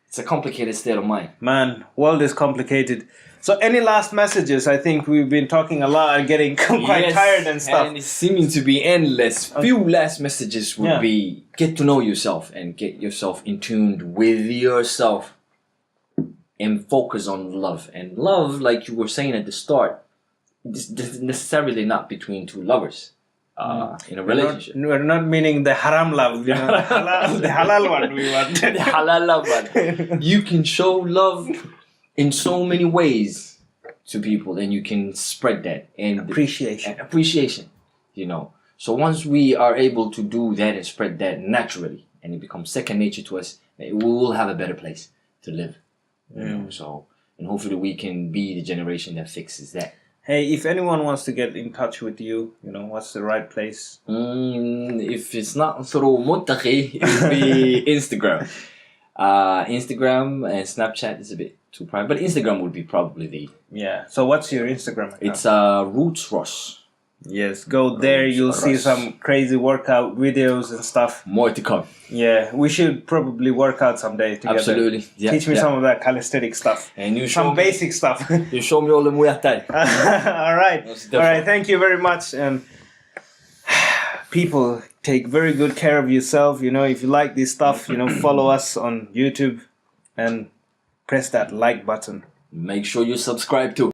[SPEAKER 1] it's a complicated state of mind. Man, world is complicated. So any last messages? I think we've been talking a lot and getting quite tired and stuff. And it's seeming to be endless. Few last messages would be, get to know yourself and get yourself in tune with yourself and focus on love. And love, like you were saying at the start, is necessarily not between two lovers in a relationship.
[SPEAKER 2] We're not meaning the haram love, the halal one we want.
[SPEAKER 1] The halal love one. You can show love in so many ways to people, and you can spread that and appreciation. So once we are able to do that and spread that naturally, and it becomes second nature to us, we will have a better place to live. So, and hopefully we can be the generation that fixes that.
[SPEAKER 2] Hey, if anyone wants to get in touch with you, what's the right place?
[SPEAKER 1] If it's not through Muttaqi, it would be Instagram. Instagram and Snapchat is a bit too private, but Instagram would be probably the...
[SPEAKER 2] So what's your Instagram account?
[SPEAKER 1] It's RootRooss.
[SPEAKER 2] Yes, go there. You'll see some crazy workout videos and stuff.
[SPEAKER 1] More to come.
[SPEAKER 2] Yeah, we should probably work out someday together.
[SPEAKER 1] Absolutely.
[SPEAKER 2] Teach me some of that calisthenic stuff.
[SPEAKER 1] And you
[SPEAKER 2] some basic stuff.
[SPEAKER 1] You show me all the Muay Thai.
[SPEAKER 2] All right. Thank you very much. And people, take very good care of yourself. If you like this stuff, follow us on YouTube and press that like button.
[SPEAKER 1] Make sure you subscribe too.